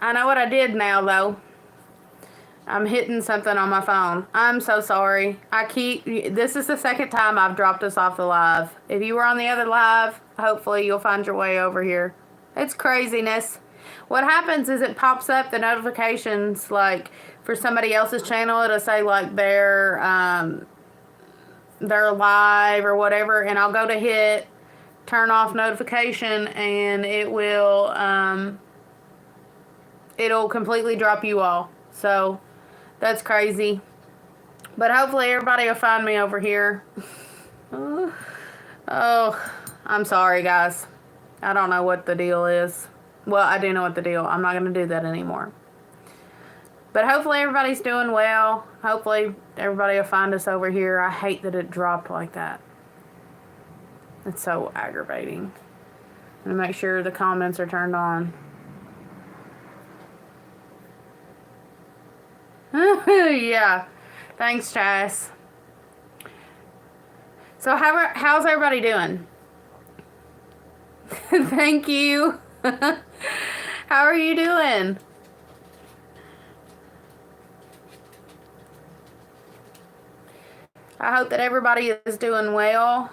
I know what I did now, though. I'm hitting something on my phone. I'm so sorry. This is the second time I've dropped us off the live. If you were on the other live, hopefully you'll find your way over here. It's craziness. What happens is it pops up the notifications, like, for somebody else's channel. It'll say, like, they're live or whatever, and I'll go to hit turn off notification, and it'll completely drop you all. So that's crazy. But hopefully everybody will find me over here. Oh, I'm sorry, guys. I don't know what the deal is. Well, I do know what the deal. I'm not going to do that anymore. But hopefully everybody's doing well. Hopefully everybody will find us over here. I hate that it dropped like that. It's so aggravating. I'm going to make sure the comments are turned on. Yeah. Thanks, Chas. So how's everybody doing? Thank you. How are you doing? I hope that everybody is doing well.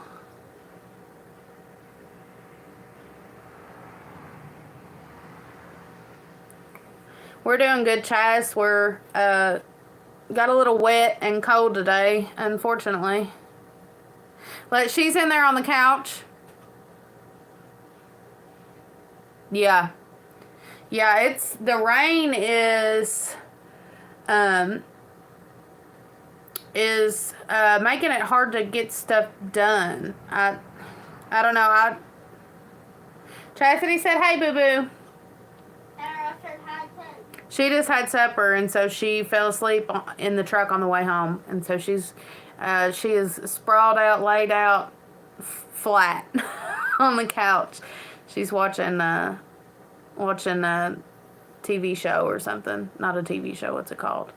We're doing good, Chas. We're got a little wet and cold today, unfortunately. But she's in there on the couch. Yeah. Yeah, the rain is making it hard to get stuff done. I don't know. Chastity said, "Hey, boo boo." She just had supper, and so she fell asleep in the truck on the way home, and so she is sprawled out, laid out, flat on the couch. She's watching a TV show or something. Not a TV show. What's it called?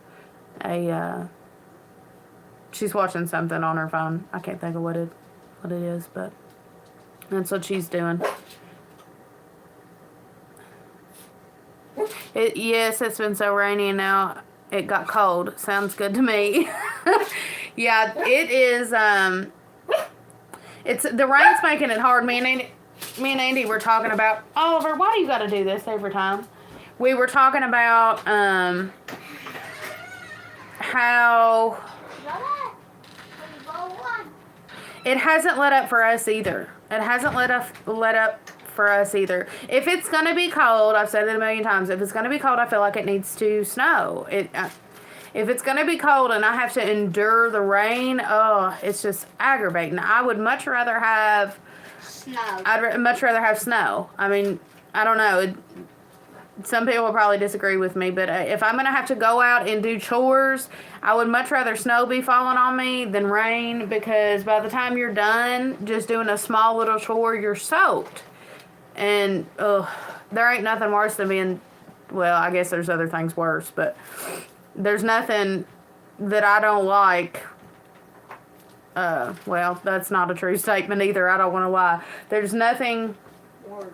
She's watching something on her phone. I can't think of what it is, but that's what she's doing. Yes, it's been so rainy, and now it got cold. Sounds good to me. Yeah, it is. It's the rain's making it hard. Me and Andy were talking about, Oliver, why do you got to do this every time? We were talking about how it hasn't let up for us either. It hasn't let up for us either. If it's going to be cold, I've said it a million times, if it's going to be cold, I feel like it needs to snow. If it's going to be cold and I have to endure the rain, it's just aggravating. I would much rather have snow. I'd much rather have snow. I mean, I don't know. Some people will probably disagree with me, but if I'm going to have to go out and do chores, I would much rather snow be falling on me than rain, because by the time you're done just doing a small little chore, you're soaked. And there ain't nothing worse than being, well, I guess there's other things worse, but there's nothing that I don't like. Well, that's not a true statement either. I don't want to lie. There's nothing.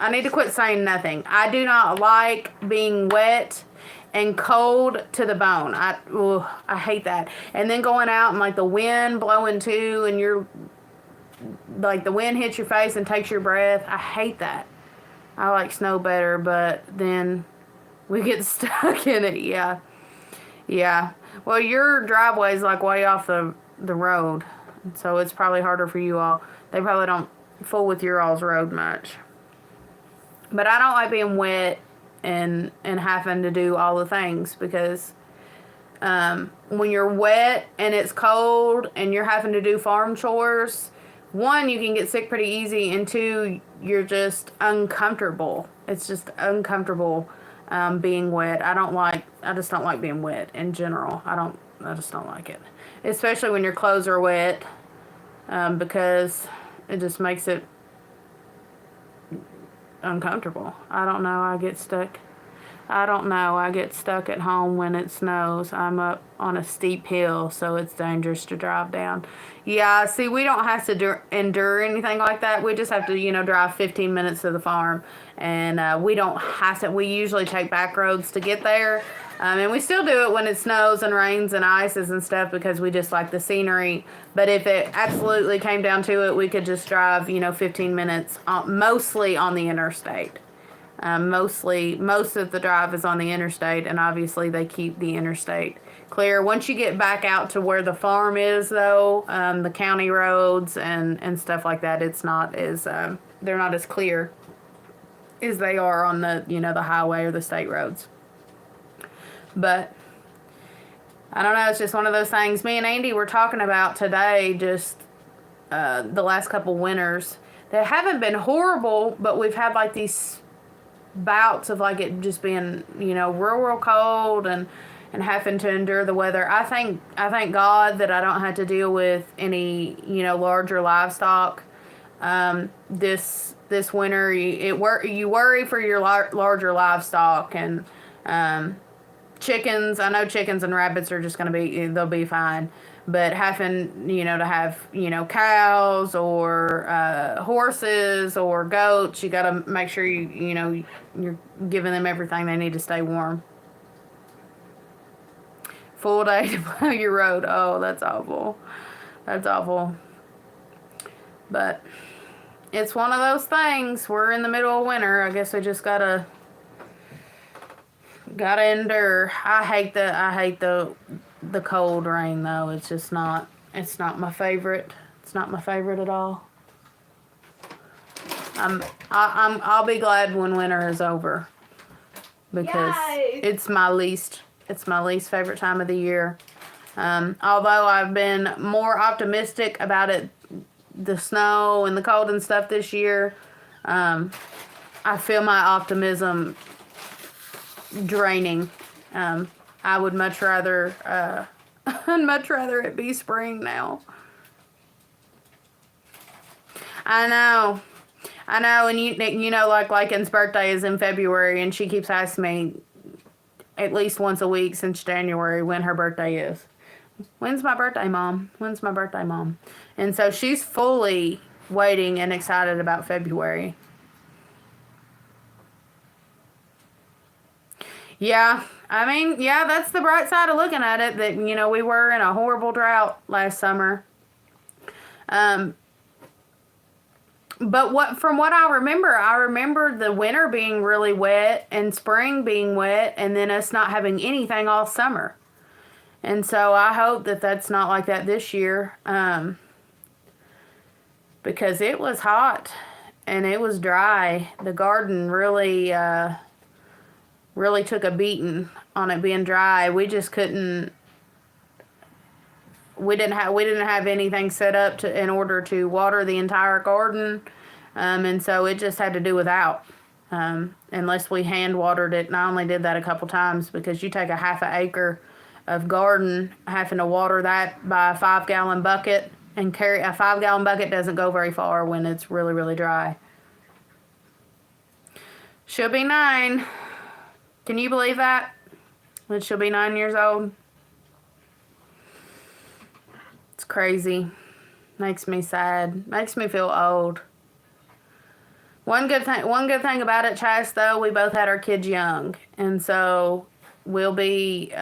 I need to quit saying nothing. I do not like being wet and cold to the bone. I hate that. And then going out and like the wind blowing too, and you're like the wind hits your face and takes your breath. I hate that. I like snow better, but then we get stuck in it. Yeah. Yeah. Well, your driveway's like way off the road, so it's probably harder for you all. They probably don't fool with your all's road much. But I don't like being wet and having to do all the things, because when you're wet and it's cold and you're having to do farm chores, one, you can get sick pretty easy, and two, you're just uncomfortable. It's just uncomfortable being wet. I just don't like being wet in general. I just don't like it. Especially when your clothes are wet, because it just makes it uncomfortable. I don't know. I get stuck. I don't know. I get stuck at home when it snows. I'm up on a steep hill, so it's dangerous to drive down. Yeah, see, we don't have to endure anything like that. We just have to, drive 15 minutes to the farm. And we don't have to, we usually take back roads to get there. And we still do it when it snows and rains and ices and stuff because we just like the scenery. But if it absolutely came down to it, we could just drive, 15 minutes, mostly on the interstate. Most of the drive is on the interstate, and obviously they keep the interstate clear. Once you get back out to where the farm is, though, the county roads and stuff like that, it's not as they're not as clear as they are on the the highway or the state roads. But I don't know. It's just one of those things. Me and Andy were talking about today. Just the last couple winters, they haven't been horrible, but we've had like these bouts of like it just being real cold and having to endure the weather. I thank God that I don't have to deal with any larger livestock this winter. You worry for your larger livestock and chickens. I know chickens and rabbits are just they'll be fine. But having, to have, cows or horses or goats, you got to make sure you're giving them everything they need to stay warm. Full day to plow your road. Oh, that's awful. That's awful. But it's one of those things. We're in the middle of winter. I guess we just gotta endure. I hate the cold rain though. It's just not. It's not my favorite. It's not my favorite at all. I'll be glad when winter is over because it's my least favorite time of the year. Although I've been more optimistic about it, the snow and the cold and stuff this year, I feel my optimism draining. I would much rather it be spring now. I know, and like Lycan's birthday is in February, and she keeps asking me at least once a week since January when her birthday is. When's my birthday, Mom? When's my birthday, Mom? And so she's fully waiting and excited about February. Yeah, I mean, yeah, that's the bright side of looking at it, that, we were in a horrible drought last summer. But from what I remember the winter being really wet and spring being wet and then us not having anything all summer. And so I hope that that's not like that this year, because it was hot and it was dry. The garden really took a beating on it being dry. We just couldn't. We didn't have anything set up in order to water the entire garden, and so it just had to do without. Unless we hand watered it, and I only did that a couple times because you take a half an acre of garden, having to water that by a 5-gallon bucket, and carry a 5-gallon bucket doesn't go very far when it's really, really dry. She'll be 9. Can you believe that? That she'll be 9 years old. It's crazy. Makes me sad. Makes me feel old. One good thing about it, Chas, though, we both had our kids young, and so we'll be.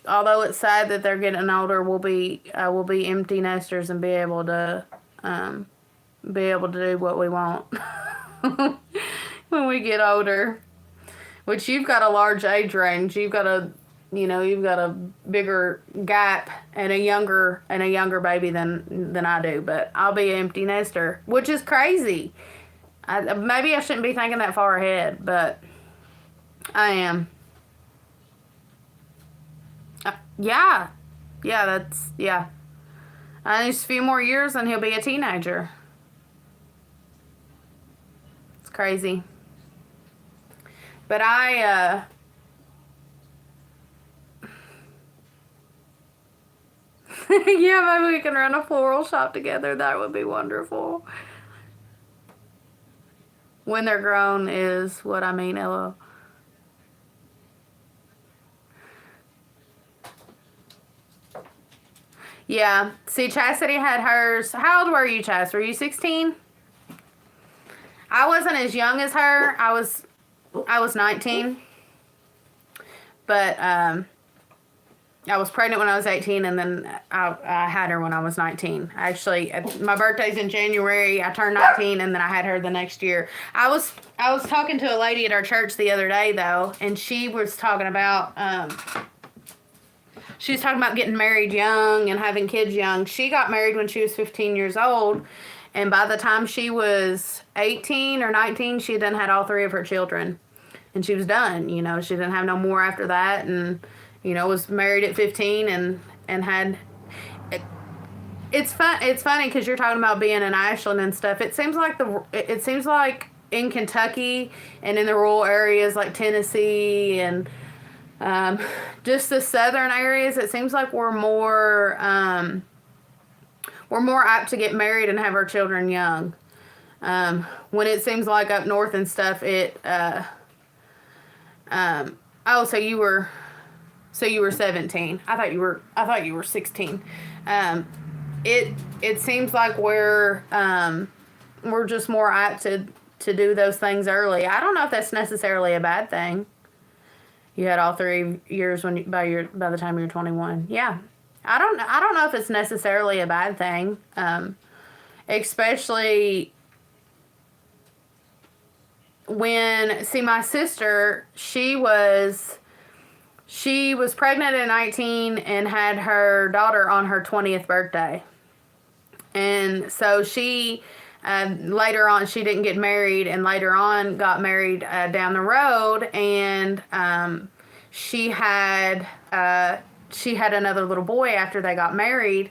Although it's sad that they're getting older, we'll be empty nesters and be able to do what we want when we get older. Which you've got a large age range. You've got a bigger gap and a younger baby than I do. But I'll be an empty nester, which is crazy. Maybe I shouldn't be thinking that far ahead, but I am. Yeah. Just a few more years and he'll be a teenager. It's crazy. But yeah, maybe we can run a floral shop together. That would be wonderful. When they're grown is what I mean, Ella. Yeah. See, Chastity had hers. How old were you, Chas? Were you 16? I wasn't as young as her. I was 19. But I was pregnant when I was 18, and then I had her when I was 19. Actually, my birthday's in January. I turned 19, and then I had her the next year. I was talking to a lady at our church the other day, though, and she was talking about getting married young and having kids young. She got married when she was 15 years old, and by the time she was 18 or 19, she had had all 3 of her children, and she was done. You know, she didn't have no more after that, and you know, was married at 15 and had. It's fun. It's funny because you're talking about being in Ashland and stuff. It seems like in Kentucky and in the rural areas like Tennessee and just the southern areas, it seems like we're more apt to get married and have our children young. When it seems like up north and stuff, So you were 17. I thought you were 16. It seems like we're just more apt to do those things early. I don't know if that's necessarily a bad thing. You had all 3 years by the time you were 21. Yeah. I don't know if it's necessarily a bad thing. Especially when my sister, she was pregnant at 19 and had her daughter on her 20th birthday. And so she, later on, she didn't get married, and later on got married down the road, and she had another little boy after they got married.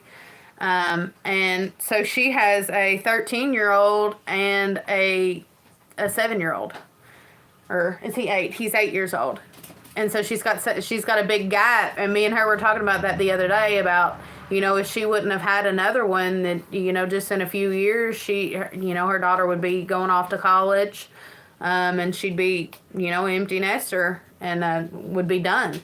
And so she has a 13-year-old and a 7-year-old. Or is he 8? He's 8 years old. And so she's got a big gap, and me and her were talking about that the other day about, you know, if she wouldn't have had another one, that, you know, just in a few years, her daughter would be going off to college, and she'd be, you know, empty nester, and would be done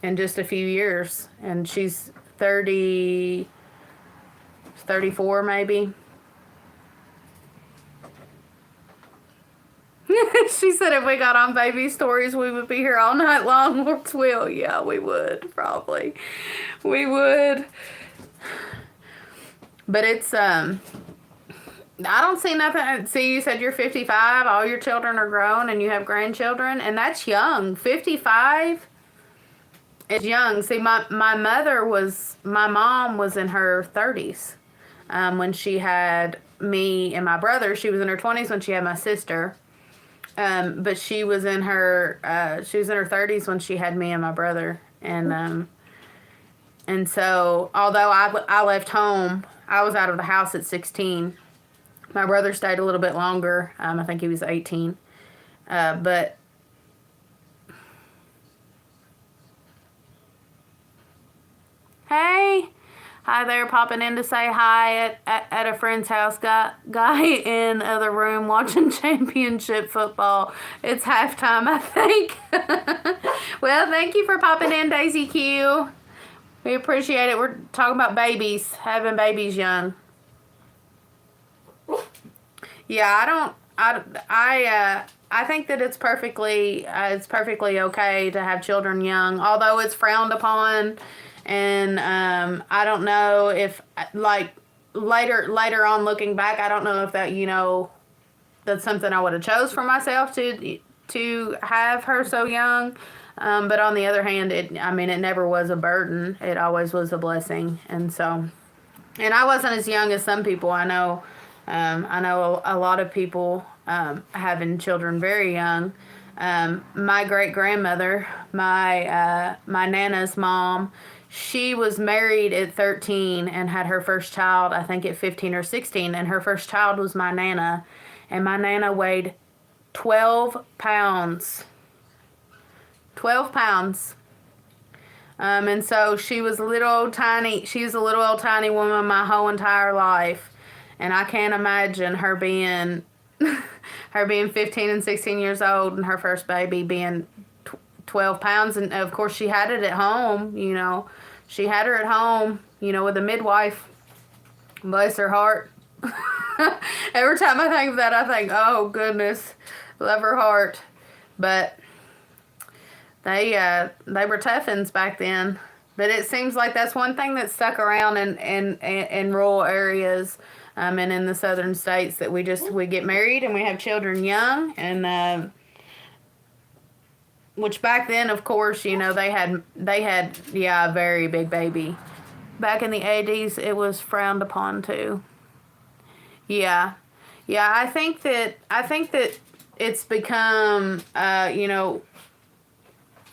in just a few years. And she's 34 maybe. She said if we got on baby stories, we would be here all night long. Lord's will. Yeah, we would. Probably. We would. But it's, I don't see nothing. See, you said you're 55. All your children are grown and you have grandchildren. And that's young. 55 is young. See, my mom was in her 30s when she had me and my brother. She was in her 20s when she had my sister. But she was in her 30s when she had me and my brother, and so although I left home, I was out of the house at 16. My brother stayed a little bit longer. I think he was 18. But hey. Hi there, popping in to say hi at a friend's house. Guy in other room watching championship football. It's halftime, I think. Well, thank you for popping in, Daisy Q. We appreciate it. We're talking about babies, having babies young. Yeah, I think that it's perfectly okay to have children young, although it's frowned upon. And I don't know if, like, later on looking back, I don't know if that, you know, that's something I would have chose for myself to have her so young. But on the other hand, it never was a burden. It always was a blessing. And so, and I wasn't as young as some people. I know a lot of people having children very young. My great grandmother, my Nana's mom, she was married at 13 and had her first child, I think, at 15 or 16. And her first child was my Nana. And my Nana weighed 12 pounds. 12 pounds. And so she was a little old tiny woman my whole entire life. And I can't imagine her being 15 and 16 years old and her first baby being 12 pounds. And of course she had it at home, you know. she had her at home, with a midwife. Bless her heart. Every time I think of that, I think, oh goodness, love her heart. But they were toughins back then. But it seems like that's one thing that stuck around in rural areas, and in the southern states, that we get married and we have children young, and which back then, of course, they had a very big baby. Back in the 80s, it was frowned upon too. Yeah, yeah. I think that it's become,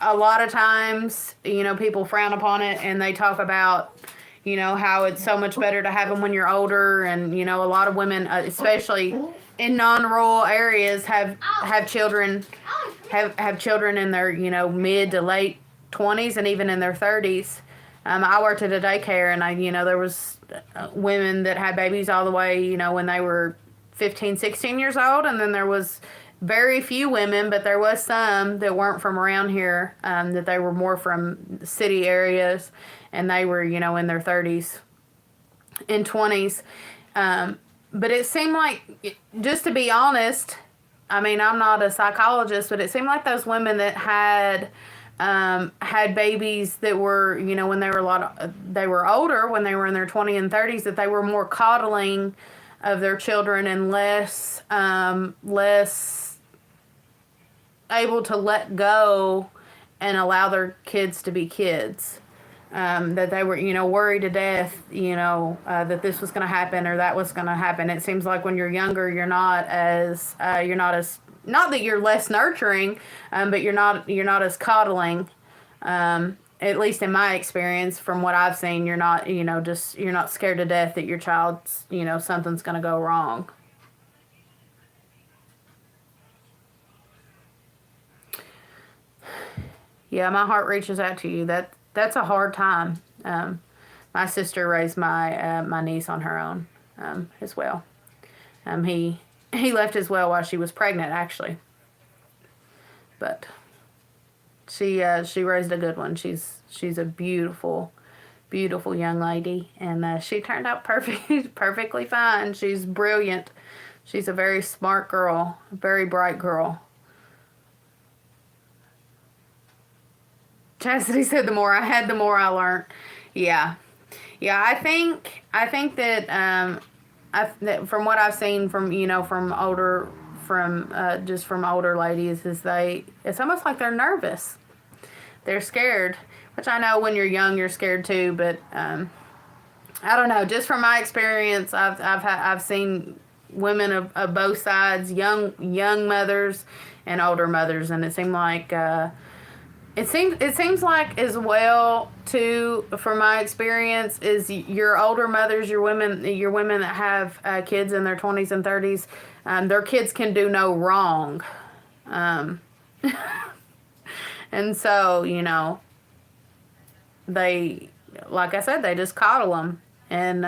a lot of times, people frown upon it, and they talk about, how it's so much better to have them when you're older, and a lot of women, especially in non-rural areas, have children, have children in their mid to late 20s and even in their 30s. I worked at a daycare, and there was women that had babies all the way, when they were 15, 16 years old, and then there was very few women, but there was some that weren't from around here, that they were more from city areas, and they were, in their 30s and 20s. But it seemed like, just to be honest, I mean, I'm not a psychologist, but it seemed like those women that had babies that were, when they were they were older, when they were in their 20s and 30s, that they were more coddling of their children and less able to let go and allow their kids to be kids. That they were, worried to death, that this was going to happen or that was going to happen. It seems like when you're younger, you're not as, not that you're less nurturing, but you're not as coddling. At least in my experience, from what I've seen, you're not, you're not scared to death that your child's, something's going to go wrong. Yeah, my heart reaches out to you. That's a hard time. My sister raised my niece on her own, as well. He left as well while she was pregnant, actually. But she raised a good one. She's a beautiful, beautiful young lady, and she turned out perfectly fine. She's brilliant. She's a very smart girl, a very bright girl. Chastity said, "The more I had, the more I learned." Yeah, yeah. I think that that from what I've seen from from older ladies, is it's almost like they're nervous. They're scared, which I know when you're young you're scared too. But I don't know. Just from my experience, I've seen women of both sides, young mothers and older mothers, and it seemed like. It seems like as well too, from my experience, is your older mothers, your women that have kids in their 20s and 30s, their kids can do no wrong, and so they, like I said, they just coddle them, and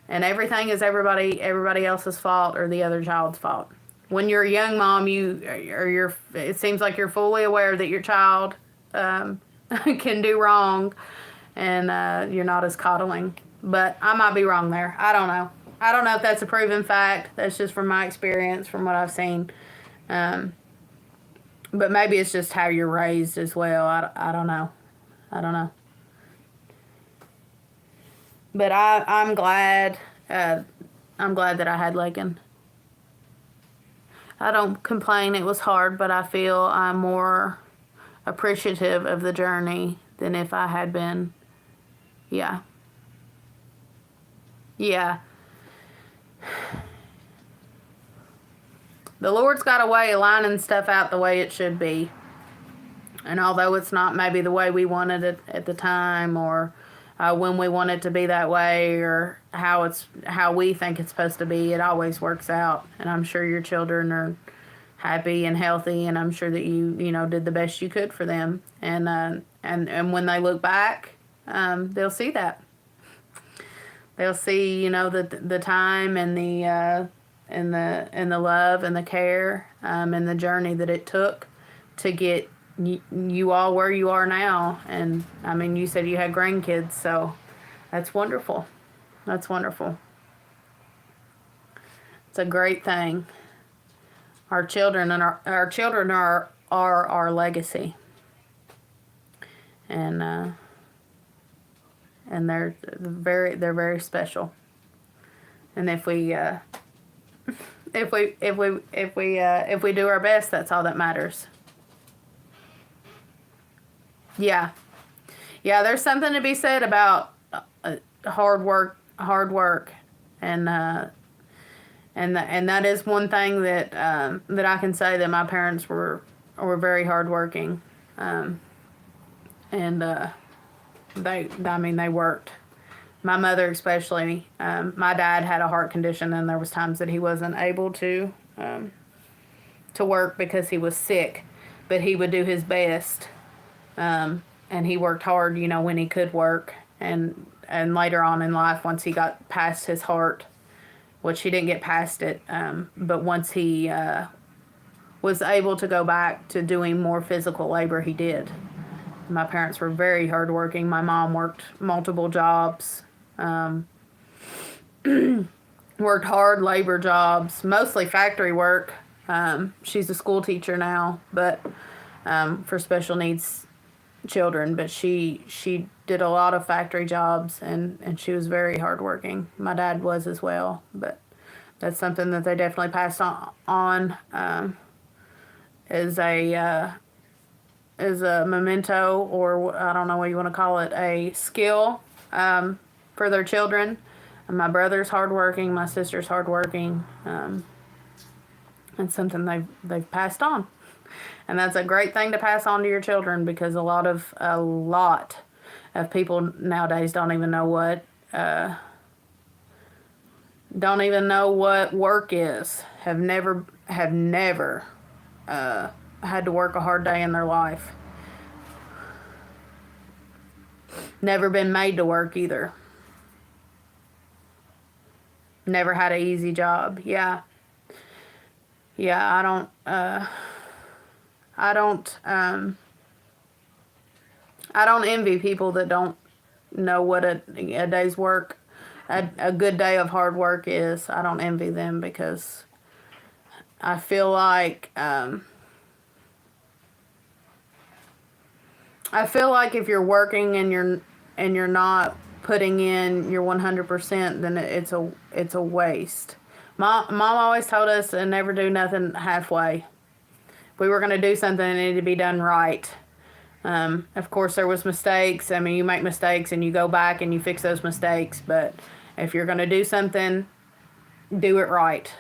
everything is everybody else's fault or the other child's fault. When you're a young mom, it seems like you're fully aware that your child can do wrong, and you're not as coddling. But I might be wrong there. I don't know. I don't know if that's a proven fact. That's just from my experience, from what I've seen. But maybe it's just how you're raised as well. I don't know. I don't know. But I'm glad. I'm glad that I had Lakin. I don't complain. It was hard, but I feel I'm more appreciative of the journey than if I had been. Yeah. Yeah. The Lord's got a way of lining stuff out the way it should be. And although it's not maybe the way we wanted it at the time, or when we want it to be that way, or how we think it's supposed to be, it always works out. And I'm sure your children are happy and healthy, and I'm sure that you did the best you could for them. And when they look back, they'll see that. They'll see the time and the love and the care, and the journey that it took to get you all where you are now. And I mean, you said you had grandkids, so that's wonderful. That's wonderful. It's a great thing. Our children our children are our legacy, and they're very special. And if we do our best, that's all that matters. Yeah, yeah. There's something to be said about hard work, and and that is one thing that that I can say, that my parents were very hardworking, and they worked. My mother especially. My dad had a heart condition, and there was times that he wasn't able to work because he was sick, but he would do his best, and he worked hard, when he could work, and later on in life, once he got past his heart, which he didn't get past it, but once he was able to go back to doing more physical labor, he did. My parents were very hardworking. My mom worked multiple jobs, worked hard labor jobs, mostly factory work. She's a school teacher now, but for special needs children. But she did a lot of factory jobs, and she was very hardworking. My dad was as well, but that's something that they definitely passed on as a memento, or I don't know what you want to call it, a skill for their children. And my brother's hardworking, my sister's hardworking. It's something they've passed on, and that's a great thing to pass on to your children, because a lot of people nowadays don't even know what work is. Have never had to work a hard day in their life. Never been made to work either. Never had an easy job. Yeah, I don't envy people that don't know what a day's work, a good day of hard work is. I don't envy them, because I feel like if you're working and you're not putting in your 100%, then it's a waste. Mom always told us to never do nothing halfway. If we were going to do something, it needed to be done right. Of course, there was mistakes. I mean, you make mistakes and you go back and you fix those mistakes. But if you're going to do something, do it right.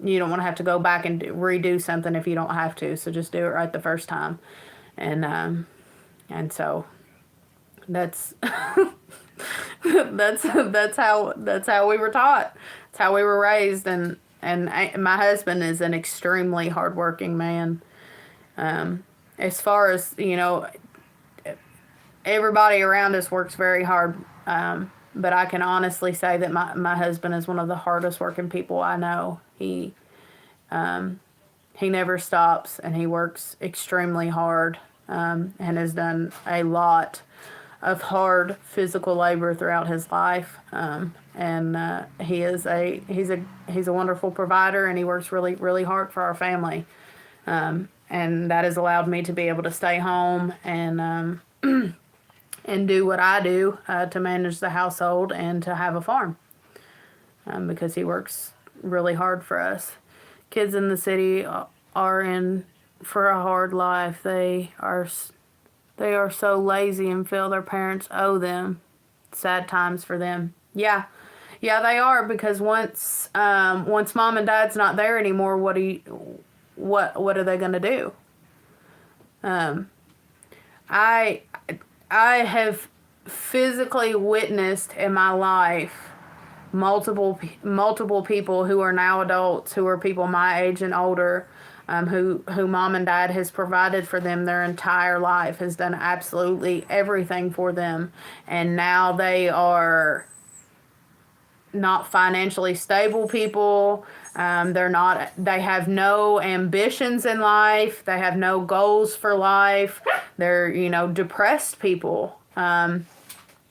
You don't want to have to go back and redo something if you don't have to. So just do it right the first time. And so that's that's how we were taught. That's how we were raised. And my husband is an extremely hardworking man. As far as, everybody around us works very hard. But I can honestly say that my husband is one of the hardest working people I know. He never stops, and he works extremely hard, and has done a lot of hard physical labor throughout his life. He's a wonderful provider, and he works really, really hard for our family. And that has allowed me to be able to stay home and do what I do to manage the household and to have a farm, because he works really hard for us. Kids in the city are in for a hard life. They are so lazy and feel their parents owe them. Sad times for them. Yeah, they are, because once mom and dad's not there anymore, what are they gonna do? I have physically witnessed in my life multiple people who are now adults, who are people my age and older, who mom and dad has provided for them their entire life, has done absolutely everything for them, and now they are not financially stable people. They have no ambitions in life. They have no goals for life. They're, depressed people. And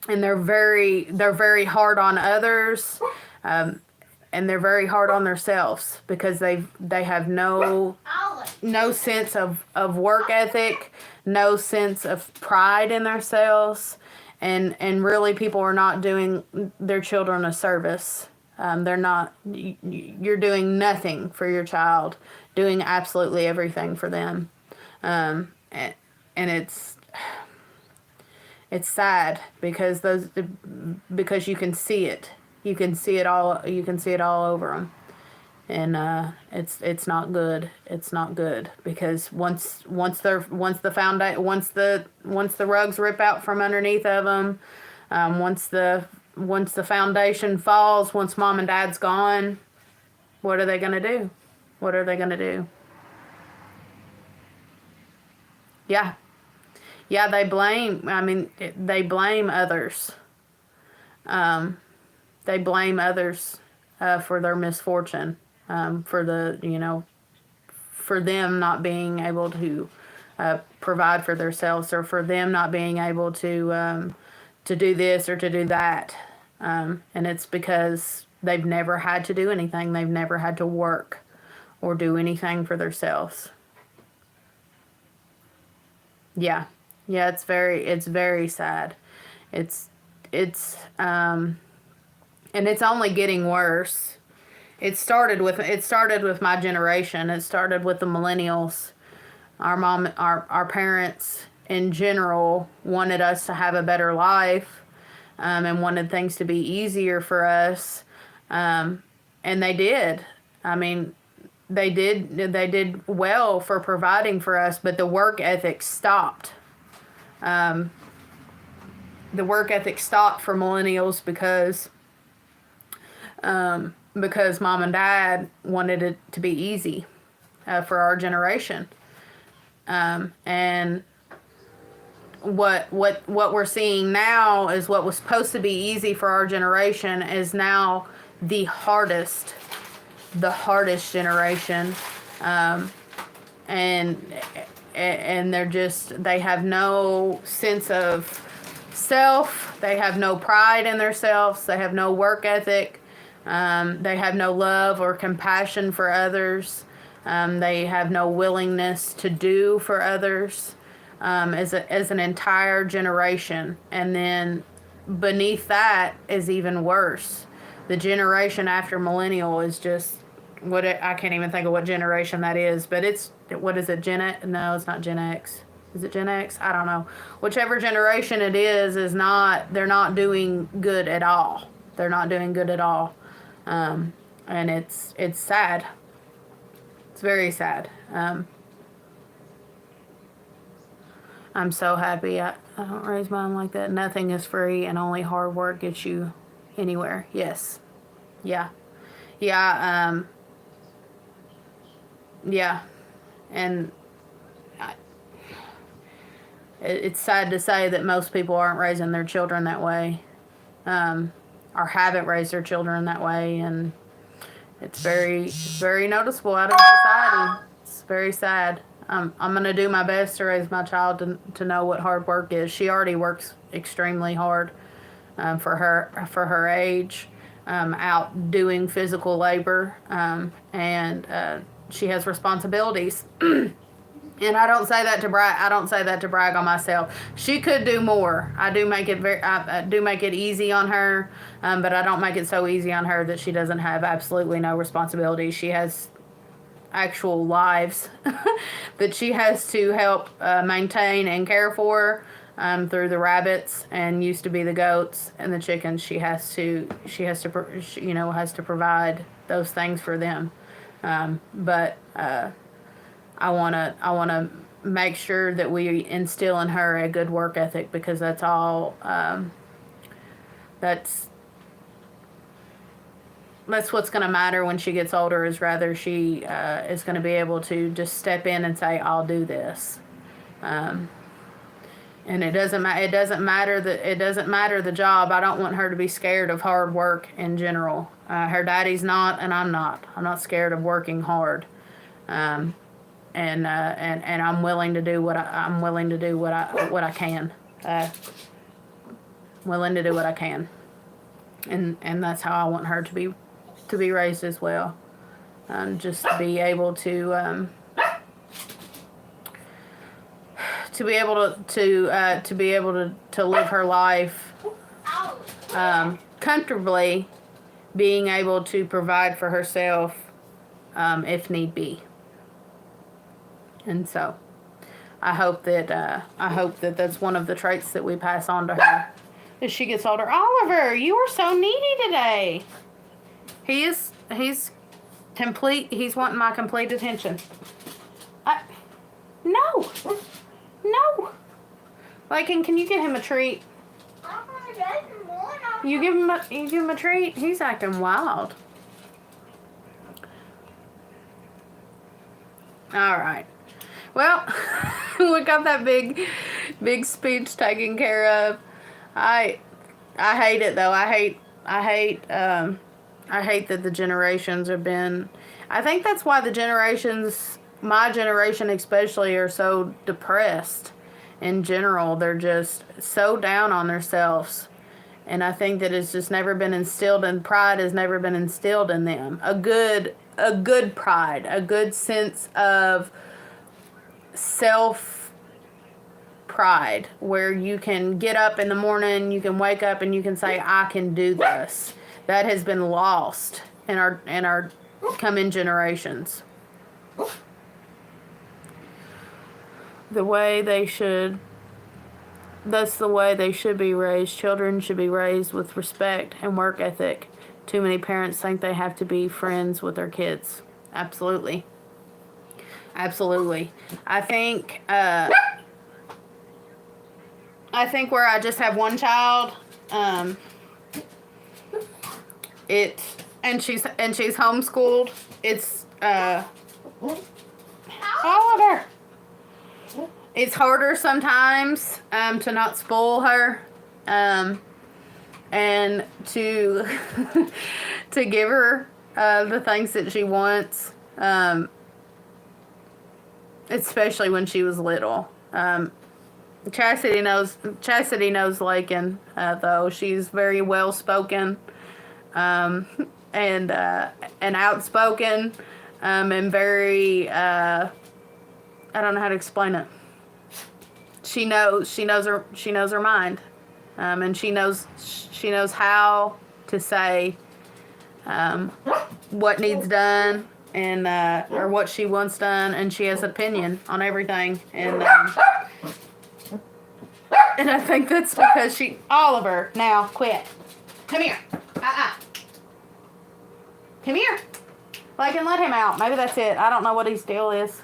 they're very hard on others. And they're very hard on themselves because they have no sense of work ethic, no sense of pride in themselves, and really people are not doing their children a service. You're doing nothing for your child, doing absolutely everything for them, and it's sad because because you can see it. You can see it all. You can see it all over them, and it's not good. It's not good because once the rugs rip out from underneath of them, once the foundation falls, once mom and dad's gone, what are they gonna do? What are they gonna do? Yeah, yeah. They blame. I mean, they blame others. They blame others for their misfortune, for them not being able to provide for themselves, or for them not being able to do this or to do that, and it's because they've never had to do anything. They've never had to work or do anything for themselves. Yeah, yeah. It's very sad. It's and it's only getting worse. It started with my generation. It started with the millennials. Our parents in general wanted us to have a better life, and wanted things to be easier for us, and they did. I mean, they did well for providing for us, but the work ethic stopped. The work ethic stopped for millennials because mom and dad wanted it to be easy for our generation, and what we're seeing now is what was supposed to be easy for our generation is now the hardest generation, and they have no sense of self. They have no pride in themselves. They have no work ethic. They have no love or compassion for others. They have no willingness to do for others, as an entire generation. And then beneath that is even worse. The generation after millennial is just I can't even think of what generation that is, but what is it, no, it's not Gen X. Is it Gen X? I don't know. Whichever generation it is they're not doing good at all. They're not doing good at all. And it's sad. It's very sad. I'm so happy I don't raise mine like that. Nothing is free and only hard work gets you anywhere. Yes. Yeah. Yeah. Yeah. And it's sad to say that most people aren't raising their children that way, or haven't raised their children that way, and it's very noticeable out in society. It's very sad. I'm gonna do my best to raise my child to know what hard work is. She already works extremely hard, for her age, out doing physical labor, and she has responsibilities. And I don't say that to brag on myself. She could do more. I do make it easy on her, but I don't make it so easy on her that she doesn't have absolutely no responsibility. She has actual lives that she has to help maintain and care for, through the rabbits and used to be the goats and the chickens. She has to provide those things for them. But I wanna make sure that we instill in her a good work ethic, because that's all. That's what's gonna matter when she gets older. Is rather she is gonna be able to just step in and say, "I'll do this," And it doesn't matter the job. I don't want her to be scared of hard work in general. Her daddy's not, and I'm not. I'm not scared of working hard. And I'm willing to do what I can. Willing to do what I can. And that's how I want her to be raised as well. Just to be able to be able to live her life comfortably, being able to provide for herself if need be. And so I hope that that's one of the traits that we pass on to her as she gets older. Oliver, you are so needy today. He's wanting my complete attention. No. Lycan, can you get him a treat? You give him a treat? He's acting wild. All right. Well, we got that big speech taken care of. I hate it though. I hate that the generations have been. I think that's why my generation especially, are so depressed. In general, they're just so down on themselves. And I think that it's just never been instilled, and pride has never been instilled in them. A good pride, a good sense of self pride, where you can get up in the morning, you can wake up and you can say, I can do this. That has been lost in our coming generations. That's the way they should be raised. Children should be raised with respect and work ethic. Too many parents think they have to be friends with their kids. Absolutely. I think where I just have one child, and she's homeschooled. It's Oliver. It's harder sometimes to not spoil her, and to to give her the things that she wants, especially when she was little. Chastity knows Lycan, though. She's very well spoken, and outspoken, and very I don't know how to explain it. She knows her mind, and she knows how to say what needs done, and or what she wants done, and she has an opinion on everything, and I think that's because Oliver, now quit. Come here. Come here. I can let him out. Maybe that's it. I don't know what his deal is.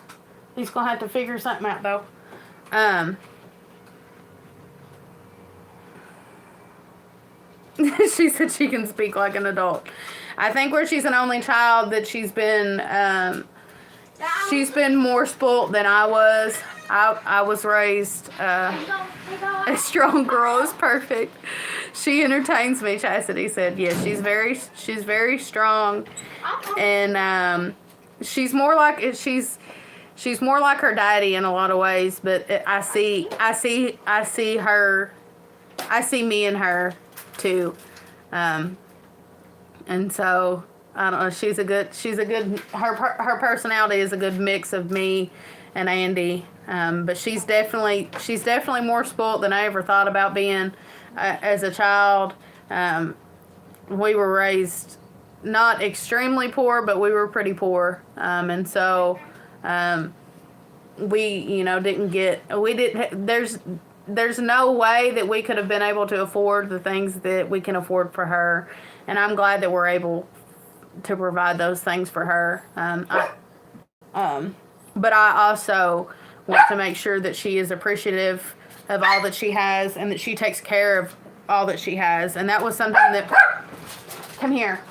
He's gonna have to figure something out though. She said she can speak like an adult. I think where she's an only child, that she's been more spoilt than I was. I was raised a strong girl is perfect. She entertains me, Chastity said. Yes, she's very strong, and she's more like her daddy in a lot of ways. But I see me in her too, and so I don't know. She's a good. Her personality is a good mix of me and Andy. But she's definitely more spoiled than I ever thought about being as a child. We were raised not extremely poor, but we were pretty poor, and so we there's no way that we could have been able to afford the things that we can afford for her, and I'm glad that we're able to provide those things for her. But I also want to make sure that she is appreciative of all that she has, and that she takes care of all that she has. And that was something that... Come here.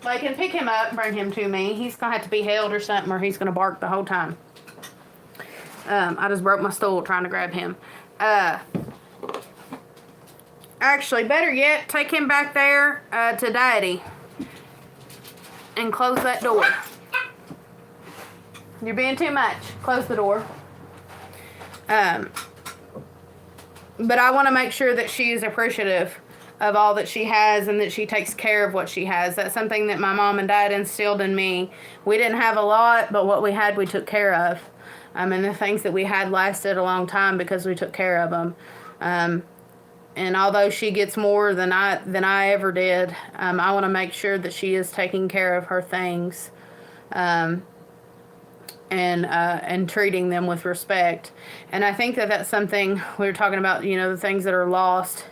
I can pick him up and bring him to me. He's going to have to be held or something, or he's going to bark the whole time. I just broke my stool trying to grab him. Actually, better yet, take him back there to Daddy and close that door. You're being too much. Close the door. But I want to make sure that she is appreciative of all that she has and that she takes care of what she has. That's something that my mom and dad instilled in me. We didn't have a lot, but what we had, we took care of. And the things that we had lasted a long time because we took care of them. And although she gets more than I ever did, I want to make sure that she is taking care of her things. And treating them with respect. And I think that that's something we were talking about, the things that are lost.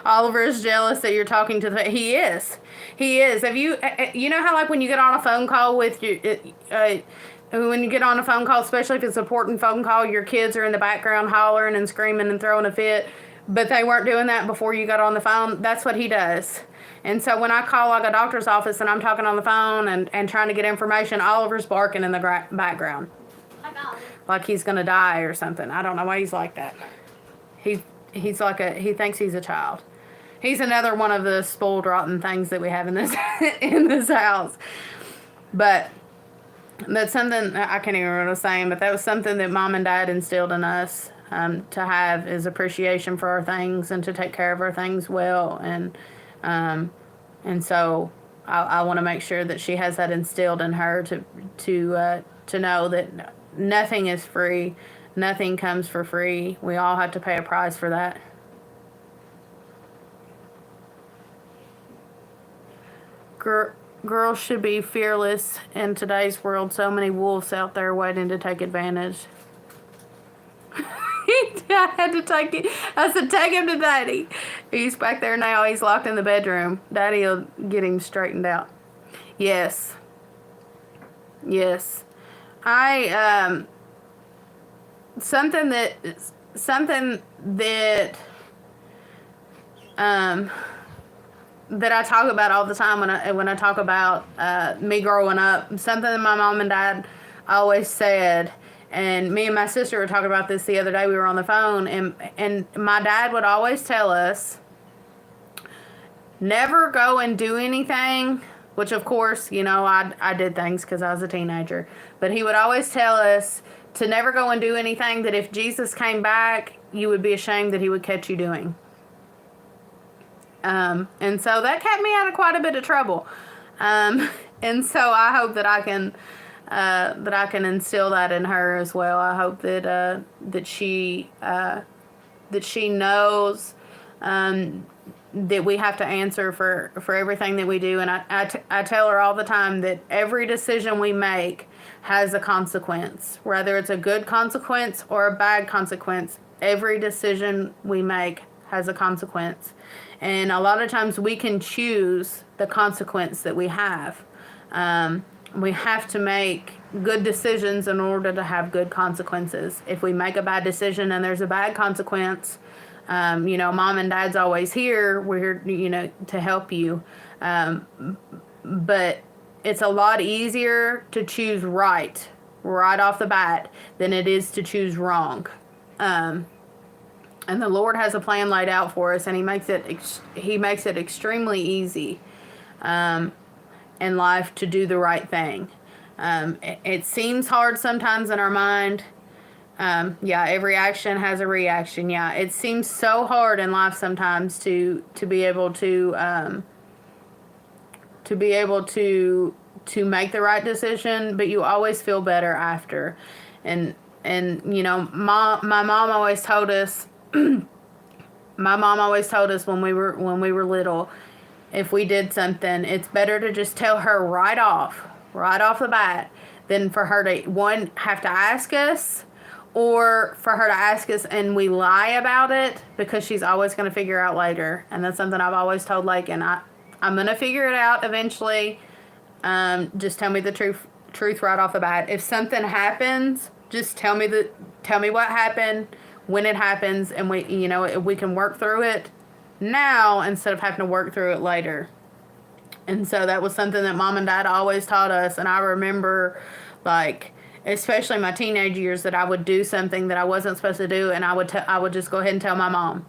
Oliver is jealous that you're talking to he is. Have you know how like when you get on a phone call with you, when you get on a phone call, especially if it's an important phone call, your kids are in the background hollering and screaming and throwing a fit, but they weren't doing that before you got on the phone. That's what he does. And so when I call like a doctor's office and I'm talking on the phone and trying to get information, Oliver's barking in the background. Like he's going to die or something. I don't know why he's like that. He's like he thinks he's a child. He's another one of the spoiled rotten things that we have in this in this house. But that's something, I can't even remember what I was saying, but that was something that Mom and Dad instilled in us to have is appreciation for our things and to take care of our things well. And so I want to make sure that she has that instilled in her to know that nothing is free, nothing comes for free. We all have to pay a price for that. Girls should be fearless in today's world. So many wolves out there waiting to take advantage. I had to take it. I said, take him to Daddy. He's back there now. He's locked in the bedroom. Daddy will get him straightened out. Yes. Something that I talk about all the time when I talk about me growing up. Something that my mom and dad always said. And me and my sister were talking about this the other day. We were on the phone, and my dad would always tell us, never go and do anything, which of course, I did things because I was a teenager. But he would always tell us to never go and do anything that if Jesus came back, you would be ashamed that he would catch you doing. And so that kept me out of quite a bit of trouble. And so I hope that I can instill that in her as well. I hope that she knows that we have to answer for everything that we do. And I tell her all the time that every decision we make has a consequence, whether it's a good consequence or a bad consequence. Every decision we make has a consequence, and a lot of times we can choose the consequence that we have. We have to make good decisions in order to have good consequences. If we make a bad decision and there's a bad consequence, Mom and Dad's always here. We're here, to help you. But it's a lot easier to choose right off the bat than it is to choose wrong. And the Lord has a plan laid out for us, and He makes it extremely easy in life to do the right thing. It seems hard sometimes in our mind. Every action has a reaction. Yeah, it seems so hard in life sometimes to be able to make the right decision, but you always feel better after. And my mom always told us. My mom always told us when we were little, if we did something, it's better to just tell her right off the bat than for her to have to ask us, or for her to ask us and we lie about it, because she's always going to figure out later. And that's something I've always told Lakin. I'm going to figure it out eventually. Just tell me the truth right off the bat. If something happens, just tell me what happened, when it happens, and we can work through it now instead of having to work through it later. And so that was something that Mom and Dad always taught us. And I remember, especially my teenage years, that I would do something that I wasn't supposed to do, and I would just go ahead and tell my mom.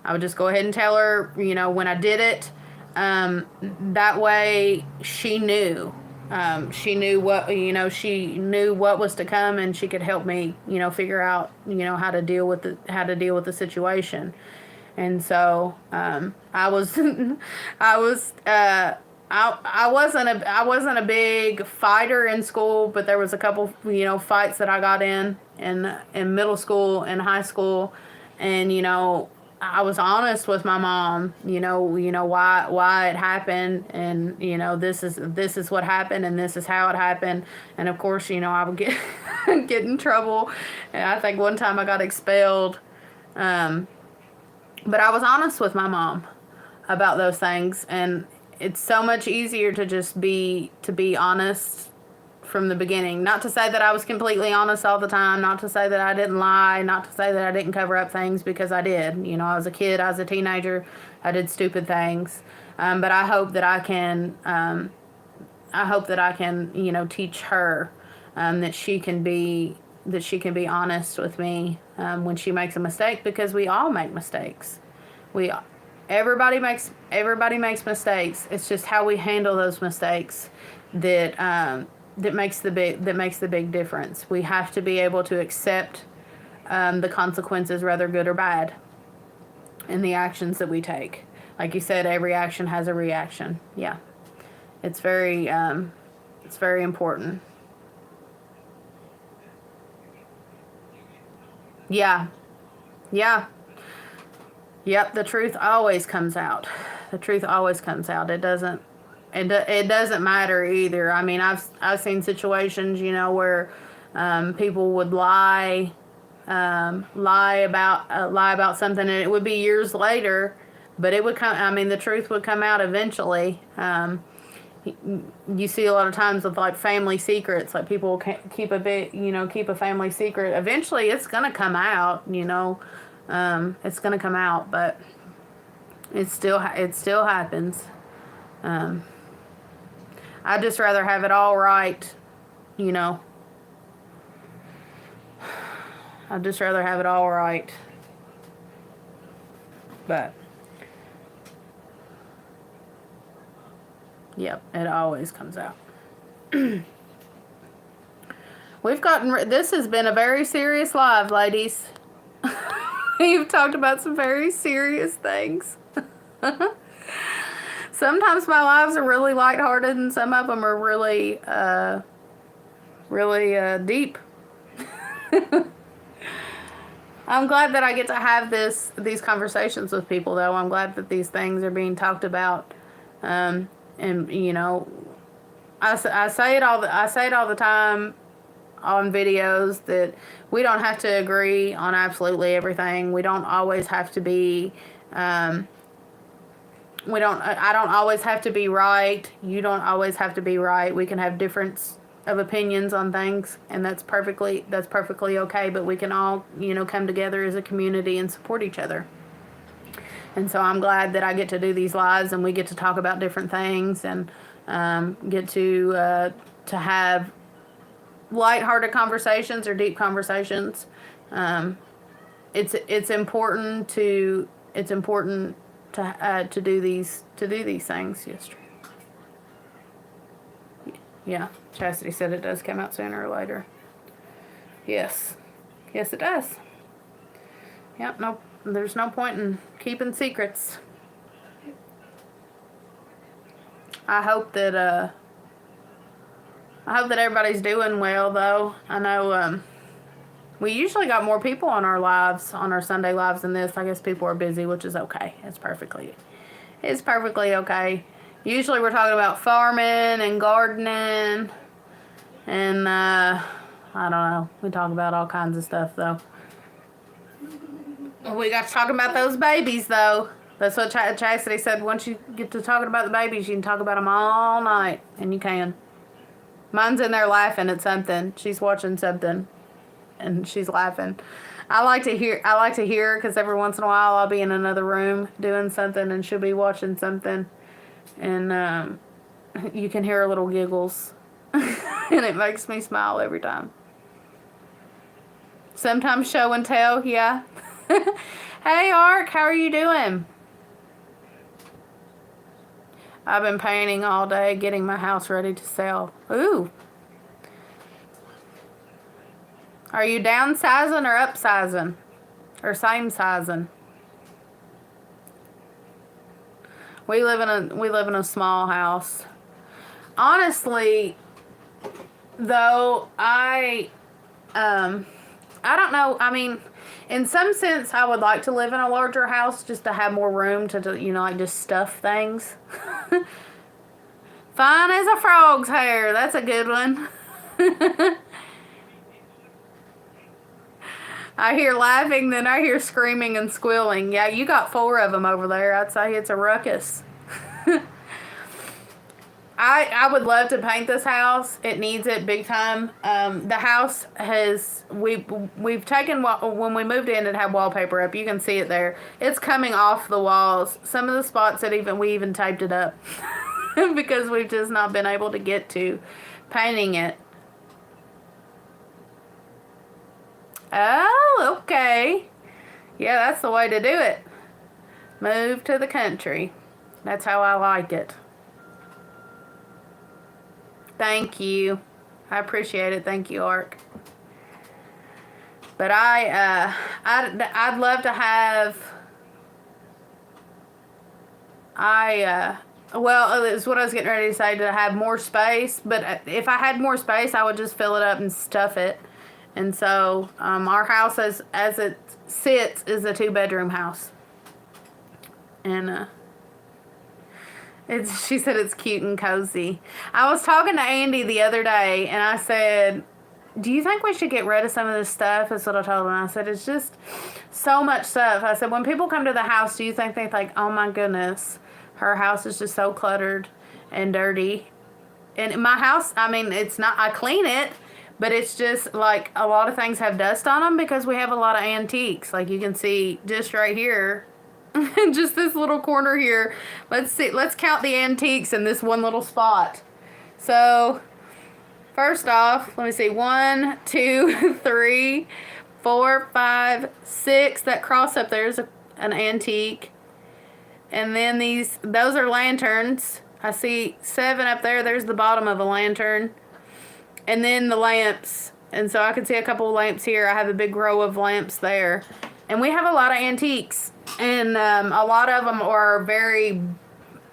I would just go ahead and tell her, when I did it. That way she knew. She knew what was to come, and she could help me, figure out, how to deal with the situation. And so, I was, I wasn't a big fighter in school, but there was a couple, fights that I got in middle school and high school, and I was honest with my mom, why it happened, and this is what happened, and this is how it happened, and of course, I would get get in trouble, and I think one time I got expelled, but I was honest with my mom about those things, and it's so much easier to just be honest from the beginning. Not to say that I was completely honest all the time, not to say that I didn't lie, not to say that I didn't cover up things, because I did. I was a kid, I was a teenager, I did stupid things. But I hope that I can, teach her that she can be honest with me when she makes a mistake, because we all make mistakes. Everybody makes mistakes. It's just how we handle those mistakes that makes the big difference. We have to be able to accept the consequences, whether good or bad, in the actions that we take. Like you said, every action has a reaction. Yeah, it's very important. Yeah, yeah, yep. The truth always comes out. The truth always comes out. It doesn't matter either. I mean, I've seen situations, where people would lie about something, and it would be years later, but it would come. I mean, the truth would come out eventually. You see a lot of times with like family secrets, like people keep a family secret. Eventually, it's gonna come out. It's gonna come out, but it still happens. I'd just rather have it all right, I'd just rather have it all right. But, yep, it always comes out. This has been a very serious live, ladies. We've talked about some very serious things. Sometimes my lives are really lighthearted, and some of them are really, really deep. I'm glad that I get to have these conversations with people, though. I'm glad that these things are being talked about, and I say it all the time on videos that we don't have to agree on absolutely everything. We don't always have to be. I don't always have to be right. You don't always have to be right. We can have difference of opinions on things, and that's perfectly okay, but we can all, come together as a community and support each other. And so I'm glad that I get to do these lives, and we get to talk about different things, and get to have lighthearted conversations or deep conversations. It's important to do these things. Yes. Yeah, Chastity said it does come out sooner or later. Yes, it does. Yep. No, there's no point in keeping secrets. I hope that everybody's doing well, though. I know we usually got more people on our Sunday lives than this. I guess people are busy, which is okay. It's perfectly okay. Usually we're talking about farming and gardening, and I don't know. We talk about all kinds of stuff, though. We got to talk about those babies, though. That's what Chastity said. Once you get to talking about the babies, you can talk about them all night, and you can. Mine's in there laughing at something. She's watching something, and she's laughing. I like to hear her, because every once in a while I'll be in another room doing something, and she'll be watching something, and you can hear her little giggles, and it makes me smile every time. Sometimes show and tell, yeah. Hey, Ark, how are you doing? I've been painting all day, getting my house ready to sell. Ooh. Are you downsizing or upsizing? Or same sizing? We live in a small house. Honestly, though, I don't know. I mean, in some sense, I would like to live in a larger house just to have more room to like just stuff things. Fine as a frog's hair. That's a good one. I hear laughing, then I hear screaming and squealing. Yeah, you got 4 of them over there. I'd say it's a ruckus. I would love to paint this house. It needs it big time. The house has we've taken when we moved in, it had wallpaper up. You can see it there. It's coming off the walls. Some of the spots that we even taped it up because we've just not been able to get to painting it. Oh, okay. Yeah, that's the way to do it. Move to the country. That's how I like it. Thank you. I appreciate it. Thank you, Ark. But I'd love to have. Well, it's what I was getting ready to say, to have more space. But if I had more space, I would just fill it up and stuff it. And so our house, as it sits, is a 2-bedroom house. And she said it's cute and cozy. I was talking to Andy the other day, and I said, do you think we should get rid of some of this stuff? That's what I told him. I said, it's just so much stuff. I said, when people come to the house, do you think they think, oh my goodness, her house is just so cluttered and dirty? And my house, I mean, it's not, I clean it, but it's just like a lot of things have dust on them because we have a lot of antiques. Like you can see just right here. Just this little corner here. Let's see. Let's count the antiques in this one little spot. So, first off, let me see. 1, 2, 3, 4, 5, 6. That cross up there is an antique. And then those are lanterns. I see 7 up there. There's the bottom of a lantern. And then the lamps. And so I can see a couple of lamps here. I have a big row of lamps there. And we have a lot of antiques. And a lot of them are very,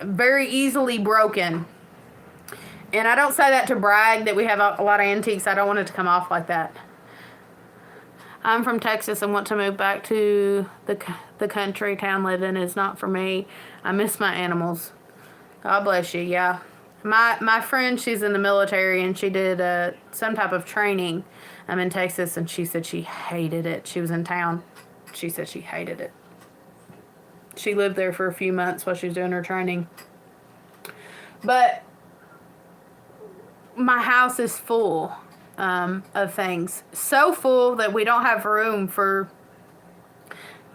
very easily broken. And I don't say that to brag that we have a lot of antiques. I don't want it to come off like that. I'm from Texas and want to move back to the country. Town living is not for me. I miss my animals. God bless you, yeah. My friend, she's in the military, and she did some type of training in Texas, and she said she hated it. She was in town. She said she hated it. She lived there for a few months while she was doing her training. But my house is full of things. So full that we don't have room for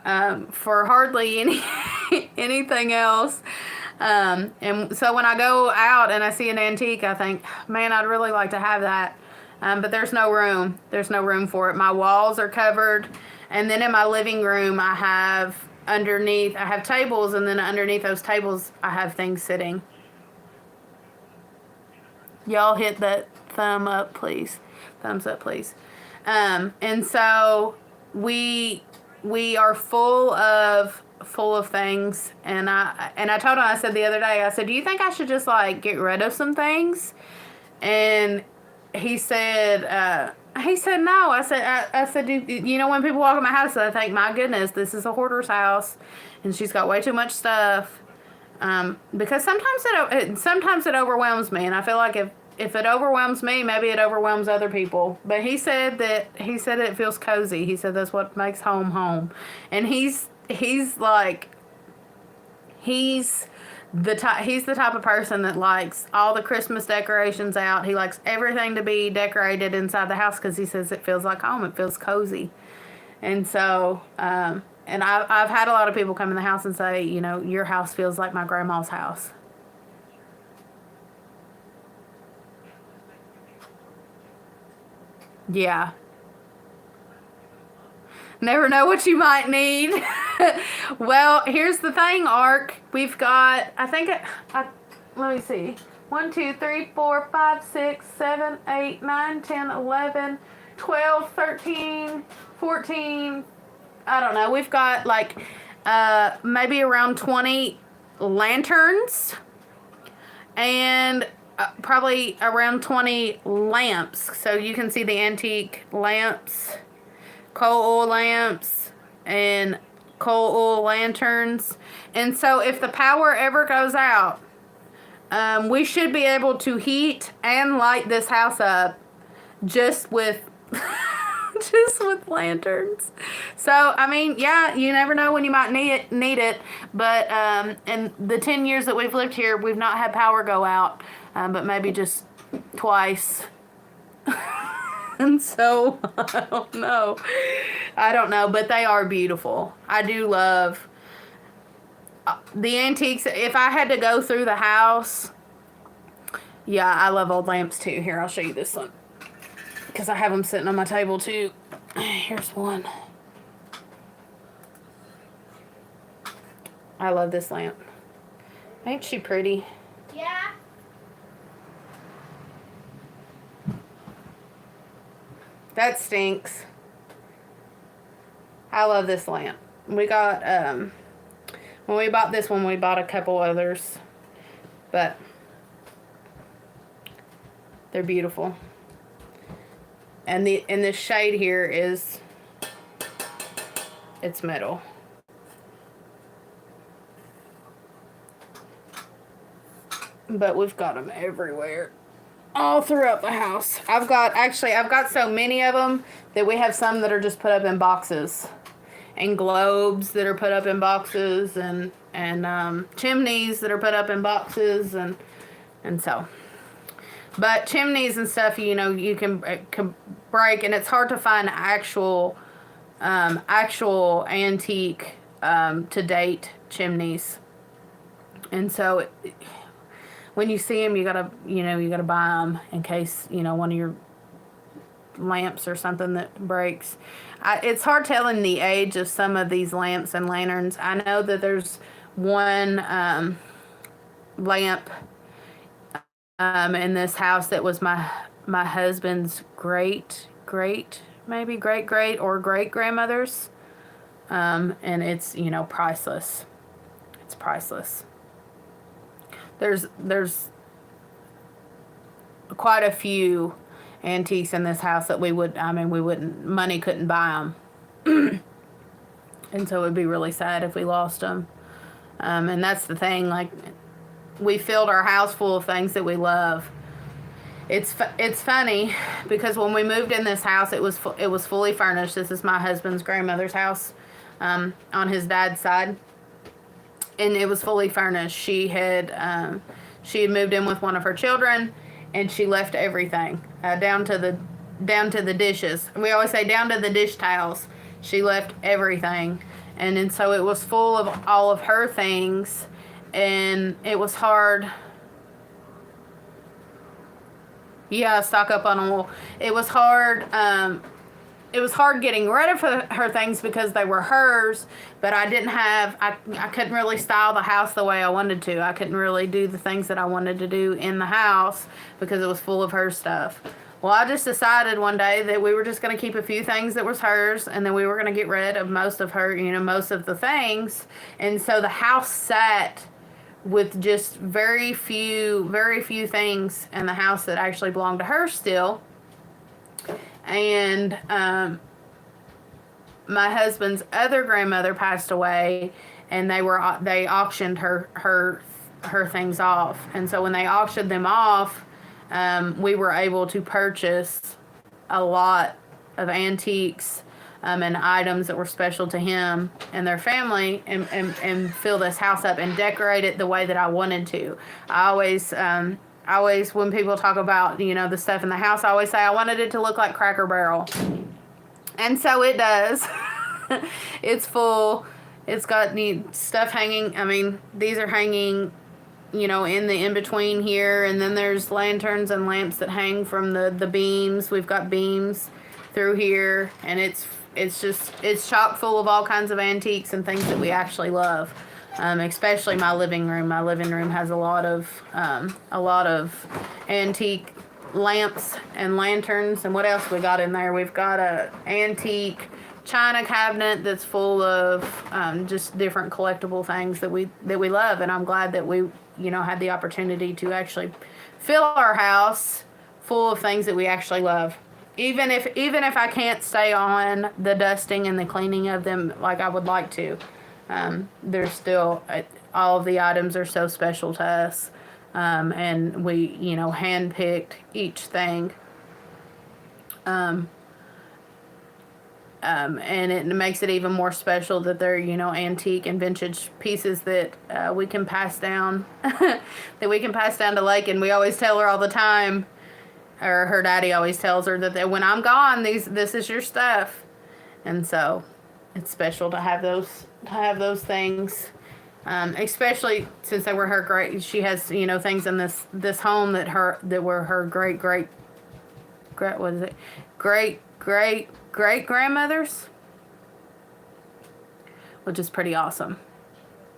hardly anything else. And so when I go out and I see an antique, I think, man, I'd really like to have that. But there's no room. There's no room for it. My walls are covered. And then in my living room, I have tables, and then underneath those tables, I have things sitting. Y'all hit that thumbs up, please. And so we are full of things, and I told him, I said the other day, I said, do you think I should just like get rid of some things? And he said no. I said, you know, when people walk in my house, I think, my goodness, this is a hoarder's house, and she's got way too much stuff. Because sometimes it overwhelms me, and I feel like if it overwhelms me, maybe it overwhelms other people. But he said it feels cozy. He said that's what makes home. And he's the type of person that likes all the Christmas decorations out. He likes everything to be decorated inside the house because he says it feels like home. It feels cozy. And so, and I've had a lot of people come in the house and say, you know, your house feels like my grandma's house. Yeah. Never know what you might need. Well, here's the thing, Ark. We've got, let me see. 1, 2, 3, 4, 5, 6, 7, 8, 9, 10, 11, 12, 13, 14. I don't know. We've got like maybe around 20 lanterns and probably around 20 lamps. So you can see the antique lamps, coal oil lamps, and coal oil lanterns. And so if the power ever goes out, we should be able to heat and light this house up just with just with lanterns. So I mean, yeah, you never know when you might need it. But in the 10 years that we've lived here, we've not had power go out, but maybe just twice. And so I don't know, but they are beautiful. I do love the antiques. If I had to go through the house, yeah, I love old lamps too. Here, I'll show you this one, because I have them sitting on my table too. Here's one. I love this lamp. Ain't she pretty? Yeah. That stinks. I love this lamp. We got, when we bought this one, we bought a couple others. But they're beautiful. And this shade here is, it's metal. But we've got them everywhere. All throughout the house. I've got so many of them that we have some that are just put up in boxes. And globes that are put up in boxes, and chimneys that are put up in boxes, and so. But chimneys and stuff, you know, you can break, and it's hard to find actual antique to date chimneys. And so when you see them, you gotta buy them in case, you know, one of your lamps or something that breaks. It's hard telling the age of some of these lamps and lanterns. I know that there's one lamp in this house that was my husband's great or great grandmother's, and it's, you know, priceless. It's priceless. There's quite a few antiques in this house that money couldn't buy them. And so it would be really sad if we lost them. And that's the thing, like, we filled our house full of things that we love. It's funny because when we moved in this house, it was fully furnished. This is my husband's grandmother's house, on his dad's side. And it was fully furnished. She had moved in with one of her children, and she left everything, down to the dishes. We always say down to the dish towels. She left everything, and so it was full of all of her things, and it was hard. Yeah, stock up on oil. It was hard. It was hard getting rid of her things because they were hers, but I couldn't really style the house the way I wanted to. I couldn't really do the things that I wanted to do in the house because it was full of her stuff. Well, I just decided one day that we were just going to keep a few things that was hers, and then we were going to get rid of most of her, you know, most of the things. And so the house sat with just very few things in the house that actually belonged to her still. And my husband's other grandmother passed away, and they auctioned her things off. And so when they auctioned them off, we were able to purchase a lot of antiques and items that were special to him and their family, and fill this house up and decorate it the way that I wanted to. I always, when people talk about, you know, the stuff in the house, I always say I wanted it to look like Cracker Barrel. And so it does. It's full. It's got neat stuff hanging. I mean, these are hanging, you know, in the in-between here. And then there's lanterns and lamps that hang from the beams. We've got beams through here. And it's it's chock full of all kinds of antiques and things that we actually love. Especially my living room. My living room has a lot of antique lamps and lanterns. And what else we got in there? We've got a antique china cabinet that's full of just different collectible things that we love. And I'm glad that we had the opportunity to actually fill our house full of things that we actually love. Even if I can't stay on the dusting and the cleaning of them like I would like to. There's still, all of the items are so special to us. And we, handpicked each thing. And it makes it even more special that they're, antique and vintage pieces that we can pass down, that we can pass down to Lake. And we always tell her all the time, or her daddy always tells her that when I'm gone, this is your stuff. And so it's special to have those things, especially since they were her great. She has things in this home that were her great grandmothers, which is pretty awesome.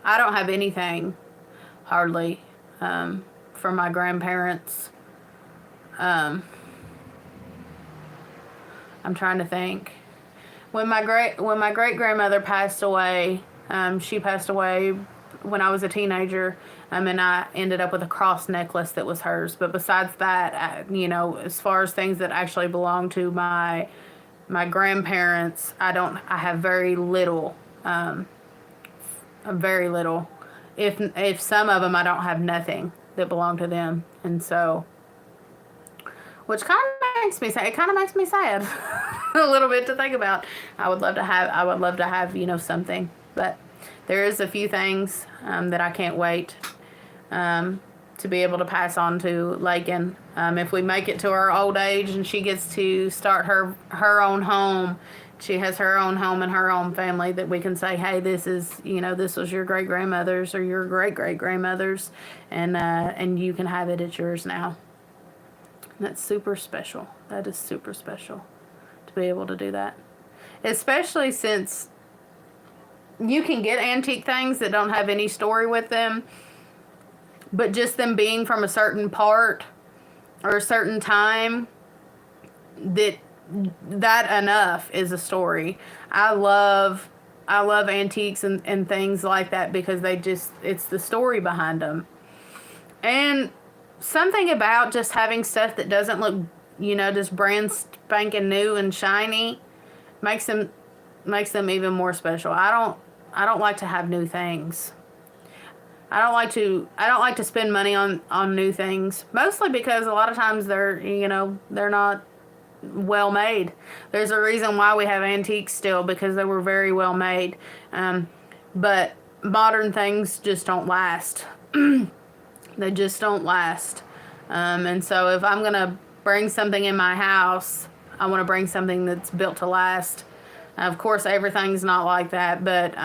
I don't have anything hardly from my grandparents. I'm trying to think. When my great grandmother passed away, she passed away when I was a teenager, and I ended up with a cross necklace that was hers. But besides that, as far as things that actually belong to my grandparents, I have very little. Very little. If some of them, I don't have nothing that belong to them, and so. Which kind of makes me sad. It kind of makes me sad a little bit to think about. I would love to have, something. But there is a few things that I can't wait to be able to pass on to Lakin. If we make it to our old age and she gets to start her own home, she has her own home and her own family, that we can say, hey, this was your great-grandmother's or your great-great-grandmother's, and you can have it. It's yours now. That's super special. That is super special to be able to do that. Especially since you can get antique things that don't have any story with them, but just them being from a certain part or a certain time, that enough is a story. I love antiques and things like that because it's the story behind them. And something about just having stuff that doesn't look, just brand spanking new and shiny makes them even more special. I don't like to have new things. I don't like to spend money on new things, mostly because a lot of times they're not well made. There's a reason why we have antiques still, because they were very well made. But modern things just don't last. They just don't last. And so if I'm going to bring something in my house, I want to bring something that's built to last. Of course, everything's not like that, but,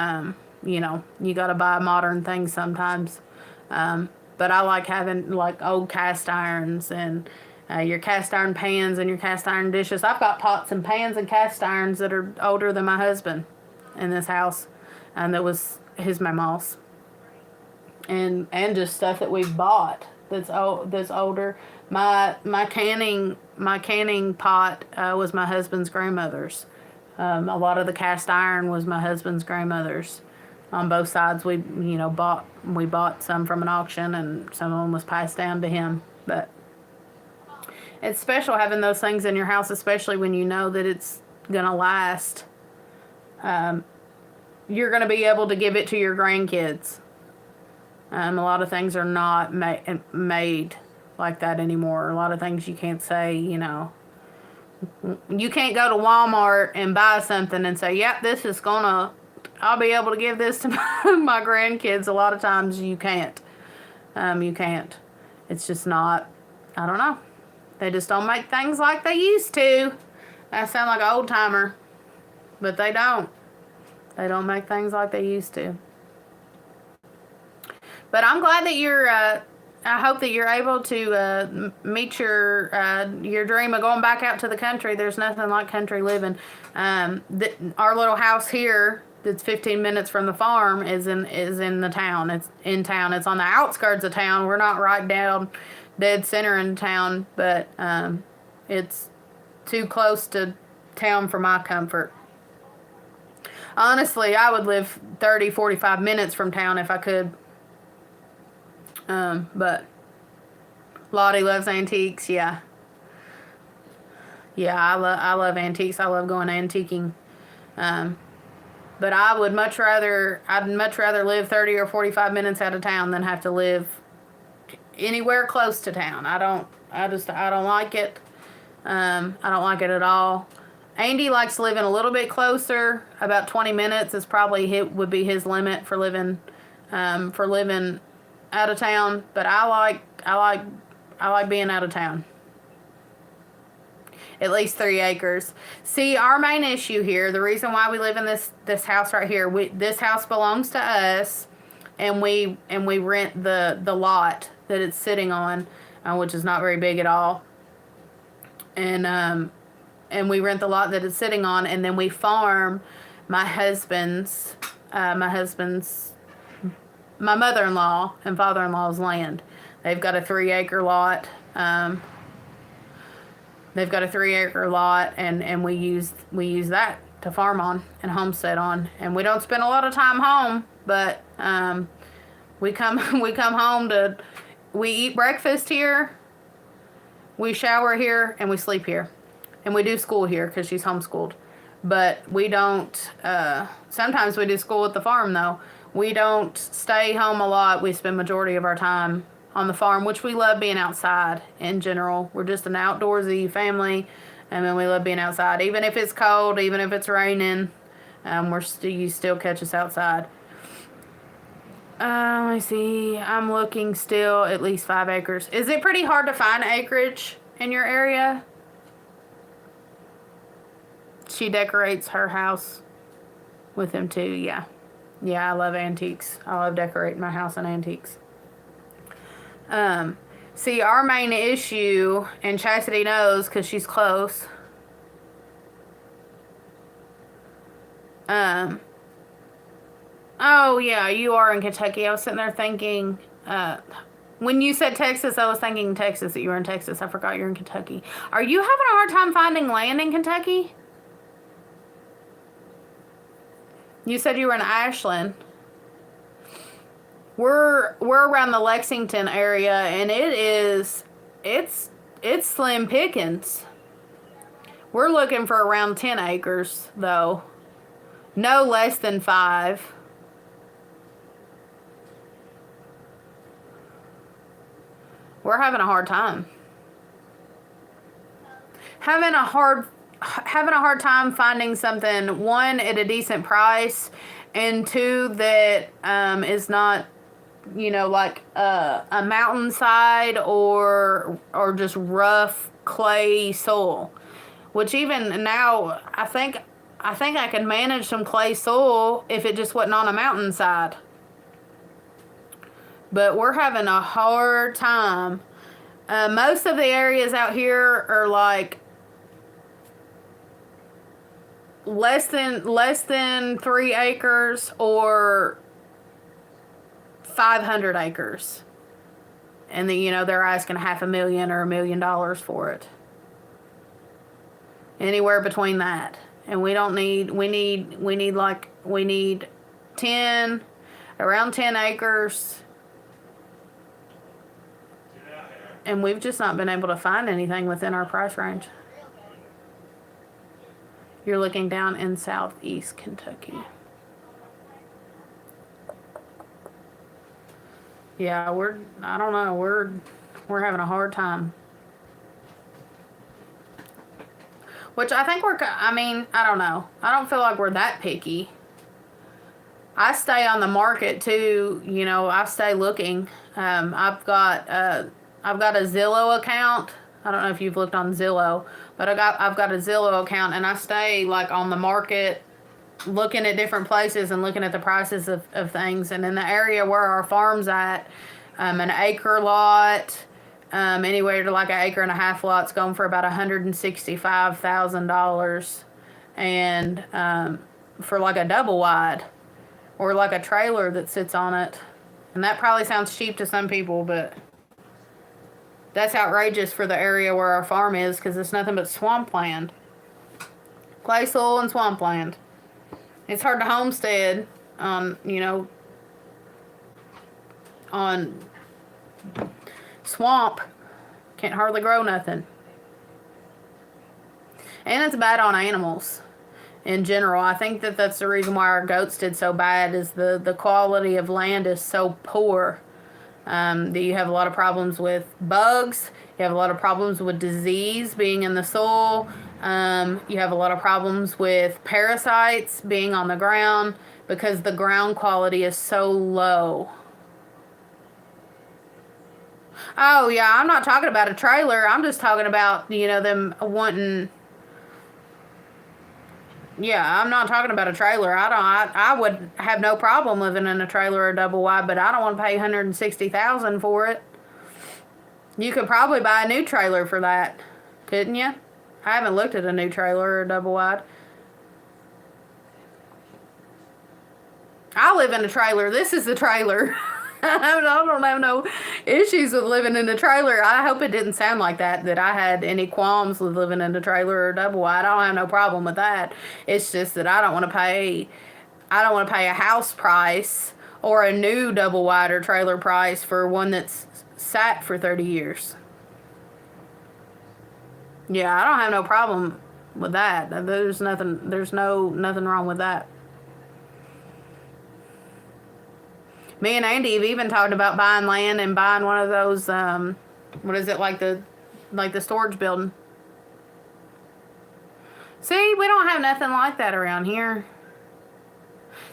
you got to buy modern things sometimes. But I like having, old cast irons and your cast iron pans and your cast iron dishes. I've got pots and pans and cast irons that are older than my husband in this house. And that was his mama's. And just stuff that we've bought that's older. My canning pot was my husband's grandmother's. A lot of the cast iron was my husband's grandmother's. On both sides, we bought some from an auction, and some of them was passed down to him. But it's special having those things in your house, especially when you know that it's gonna last. You're gonna be able to give it to your grandkids. A lot of things are not made like that anymore. A lot of things you can't say, you can't go to Walmart and buy something and say, yep, I'll be able to give this to my grandkids. A lot of times you can't. You can't. It's just not, I don't know. They just don't make things like they used to. I sound like an old timer, but they don't. They don't make things like they used to. But I'm glad that you're I hope that you're able to meet your dream of going back out to the country. There's nothing like country living. Our little house here, that's 15 minutes from the farm, is in the town. It's in town. It's on the outskirts of town. We're not right down dead center in town, but it's too close to town for my comfort. Honestly, I would live 30, 45 minutes from town if I could. But Lottie loves antiques, yeah. Yeah, I love antiques. I love going antiquing. But I'd much rather live 30 or 45 minutes out of town than have to live anywhere close to town. I don't like it. I don't like it at all. Andy likes living a little bit closer. About 20 minutes is probably would be his limit for living out of town. But I like being out of town. At least 3 acres. See, our main issue here, the reason why we live in this house right here, this house belongs to us, and we rent the lot that it's sitting on, which is not very big at all. And we rent the lot that it's sitting on, and then we farm my mother-in-law and father-in-law's land. They've got a 3-acre lot. They've got a 3-acre lot, and we use that to farm on and homestead on. And we don't spend a lot of time home, but we come home we eat breakfast here, we shower here, and we sleep here. And we do school here because she's homeschooled. But we don't, sometimes we do school at the farm though. We don't stay home a lot. We spend majority of our time on the farm, which we love being outside in general. We're just an outdoorsy family, and then we love being outside. Even if it's cold, even if it's raining, you still catch us outside. Let me see. I'm looking still at least 5 acres. Is it pretty hard to find acreage in your area? She decorates her house with them too, yeah. Yeah, I love antiques. I love decorating my house in antiques. See, our main issue, and Chastity knows because she's close. Oh, yeah, you are in Kentucky. I was sitting there thinking, when you said Texas, I was thinking Texas, that you were in Texas. I forgot you're in Kentucky. Are you having a hard time finding land in Kentucky? You said you were in Ashland. We're around the Lexington area, and it's slim pickings. We're looking for around 10 acres, though. No less than 5. We're having a hard time. Having a hard time finding something, 1, at a decent price, and 2, that is not, like a mountainside or just rough clay soil. Which even now, I think I can manage some clay soil if it just wasn't on a mountainside. But we're having a hard time. Most of the areas out here are like less than 3 acres or 500 acres. And then, they're asking $500,000 or $1 million for it. Anywhere between that. And we need 10, around 10 acres. And we've just not been able to find anything within our price range. You're looking down in southeast Kentucky. Yeah, we're having a hard time. Which I think I don't know. I don't feel like we're that picky. I stay on the market too, I stay looking. I've got a Zillow account. I don't know if you've looked on Zillow, but I've got a Zillow account, and I stay like on the market looking at different places and looking at the prices of things. And in the area where our farm's at, An acre lot, anywhere to like an acre and a half lot's going for about $165,000, and for like a double wide or like a trailer that sits on it. And that probably sounds cheap to some people, but that's outrageous for the area where our farm is, because it's nothing but swampland. Clay soil and swampland. It's hard to homestead on, on swamp. Can't hardly grow nothing. And it's bad on animals in general. I think that that's the reason why our goats did so bad, is the quality of land is so poor. That you have a lot of problems with bugs. You have a lot of problems with disease being in the soil. You have a lot of problems with parasites being on the ground, because the ground quality is so low. Oh, yeah, I'm not talking about a trailer. I'm just talking about, them wanting... Yeah, I'm not talking about a trailer. I would have no problem living in a trailer or double wide, but I don't want to pay $160,000 for it. You could probably buy a new trailer for that, couldn't you? I haven't looked at a new trailer or double wide. I live in a trailer. This is the trailer. I don't have no issues with living in a trailer. I hope it didn't sound like that I had any qualms with living in a trailer or double wide. I don't have no problem with that. It's just that I don't want to pay a house price or a new double wide or trailer price for one that's sat for 30 years. Yeah, I don't have no problem with that. There's nothing wrong with that. Me and Andy have even talked about buying land and buying one of those, what is it, like the storage building. See, we don't have nothing like that around here.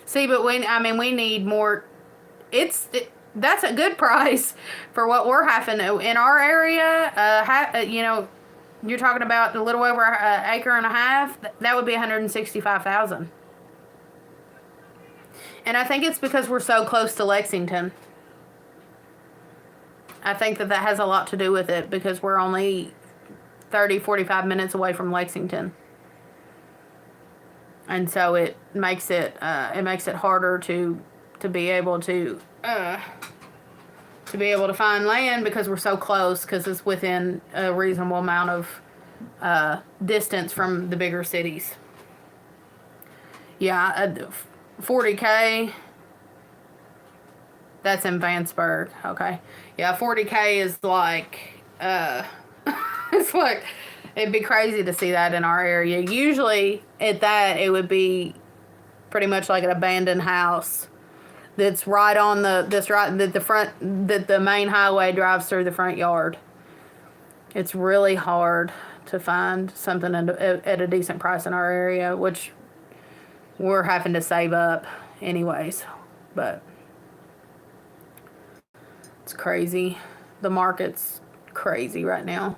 See, but we need more. That's a good price for what we're having in our area. You're talking about a little over an acre and a half. That would be $165,000. And I think it's because we're so close to Lexington. I think that has a lot to do with it, because we're only 30, 45 minutes away from Lexington. And so it makes it harder to be able to find land, because we're so close, because it's within a reasonable amount of distance from the bigger cities. Yeah, 40K, that's in Vanceburg. Okay. Yeah, 40K is like, it's like, it'd be crazy to see that in our area. Usually at that, it would be pretty much like an abandoned house that's right on that the main highway drives through the front yard. It's really hard to find something at a decent price in our area, which we're having to save up anyways. But it's crazy. The market's crazy right now.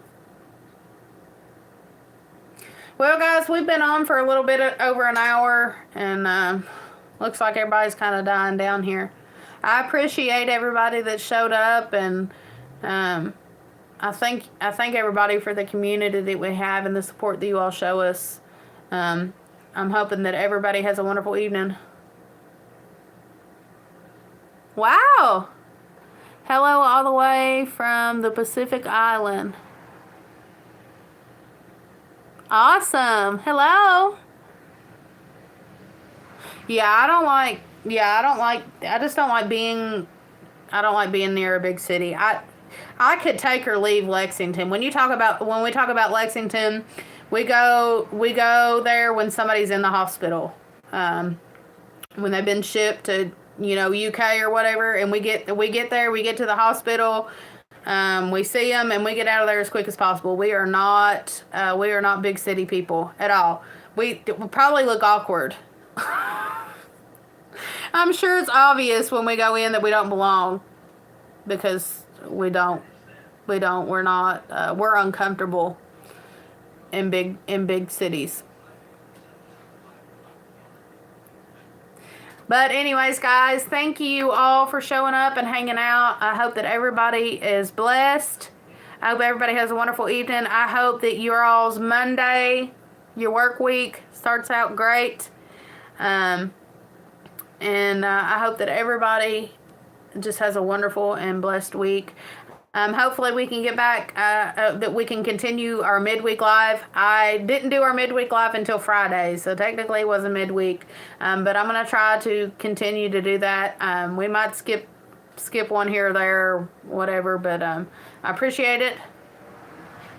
Well, guys, we've been on for a little bit over an hour, and looks like everybody's kind of dying down here. I appreciate everybody that showed up, and I thank everybody for the community that we have and the support that you all show us. I'm hoping that everybody has a wonderful evening. Wow! Hello all the way from the Pacific Island. Awesome. Hello. I just don't like being near a big city. I could take or leave Lexington. When we talk about Lexington, we go there when somebody's in the hospital. When they've been shipped to, UK or whatever, and we get there, we get to the hospital, we see them, and we get out of there as quick as possible. We are not big city people at all. We probably look awkward. I'm sure it's obvious when we go in that we don't belong, because we're uncomfortable in big cities. But anyways, guys, thank you all for showing up and hanging out. I hope that everybody is blessed. I hope everybody has a wonderful evening. I hope that your all's Monday, your work week, starts out great. And I hope that everybody just has a wonderful and blessed week. Hopefully we can get back, that we can continue our midweek live. I didn't do our midweek live until Friday, so technically it wasn't midweek. But I'm going to try to continue to do that. We might skip one here or there or whatever, but I appreciate it.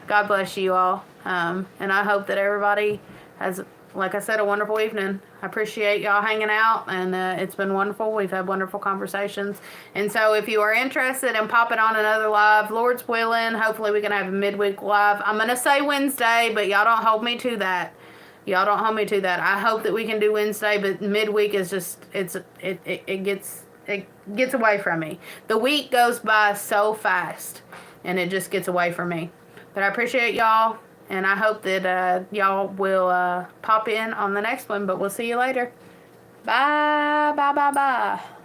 God bless you all. And I hope that everybody has, like I said, a wonderful evening. I appreciate y'all hanging out, and it's been wonderful. We've had wonderful conversations. And so if you are interested in popping on another live, Lord's willing, hopefully we can have a midweek live. I'm going to say Wednesday, but y'all don't hold me to that. Y'all don't hold me to that. I hope that we can do Wednesday, but midweek is just, it gets away from me. The week goes by so fast, and it just gets away from me. But I appreciate y'all. And I hope that y'all will pop in on the next one. But we'll see you later. Bye, bye, bye, bye.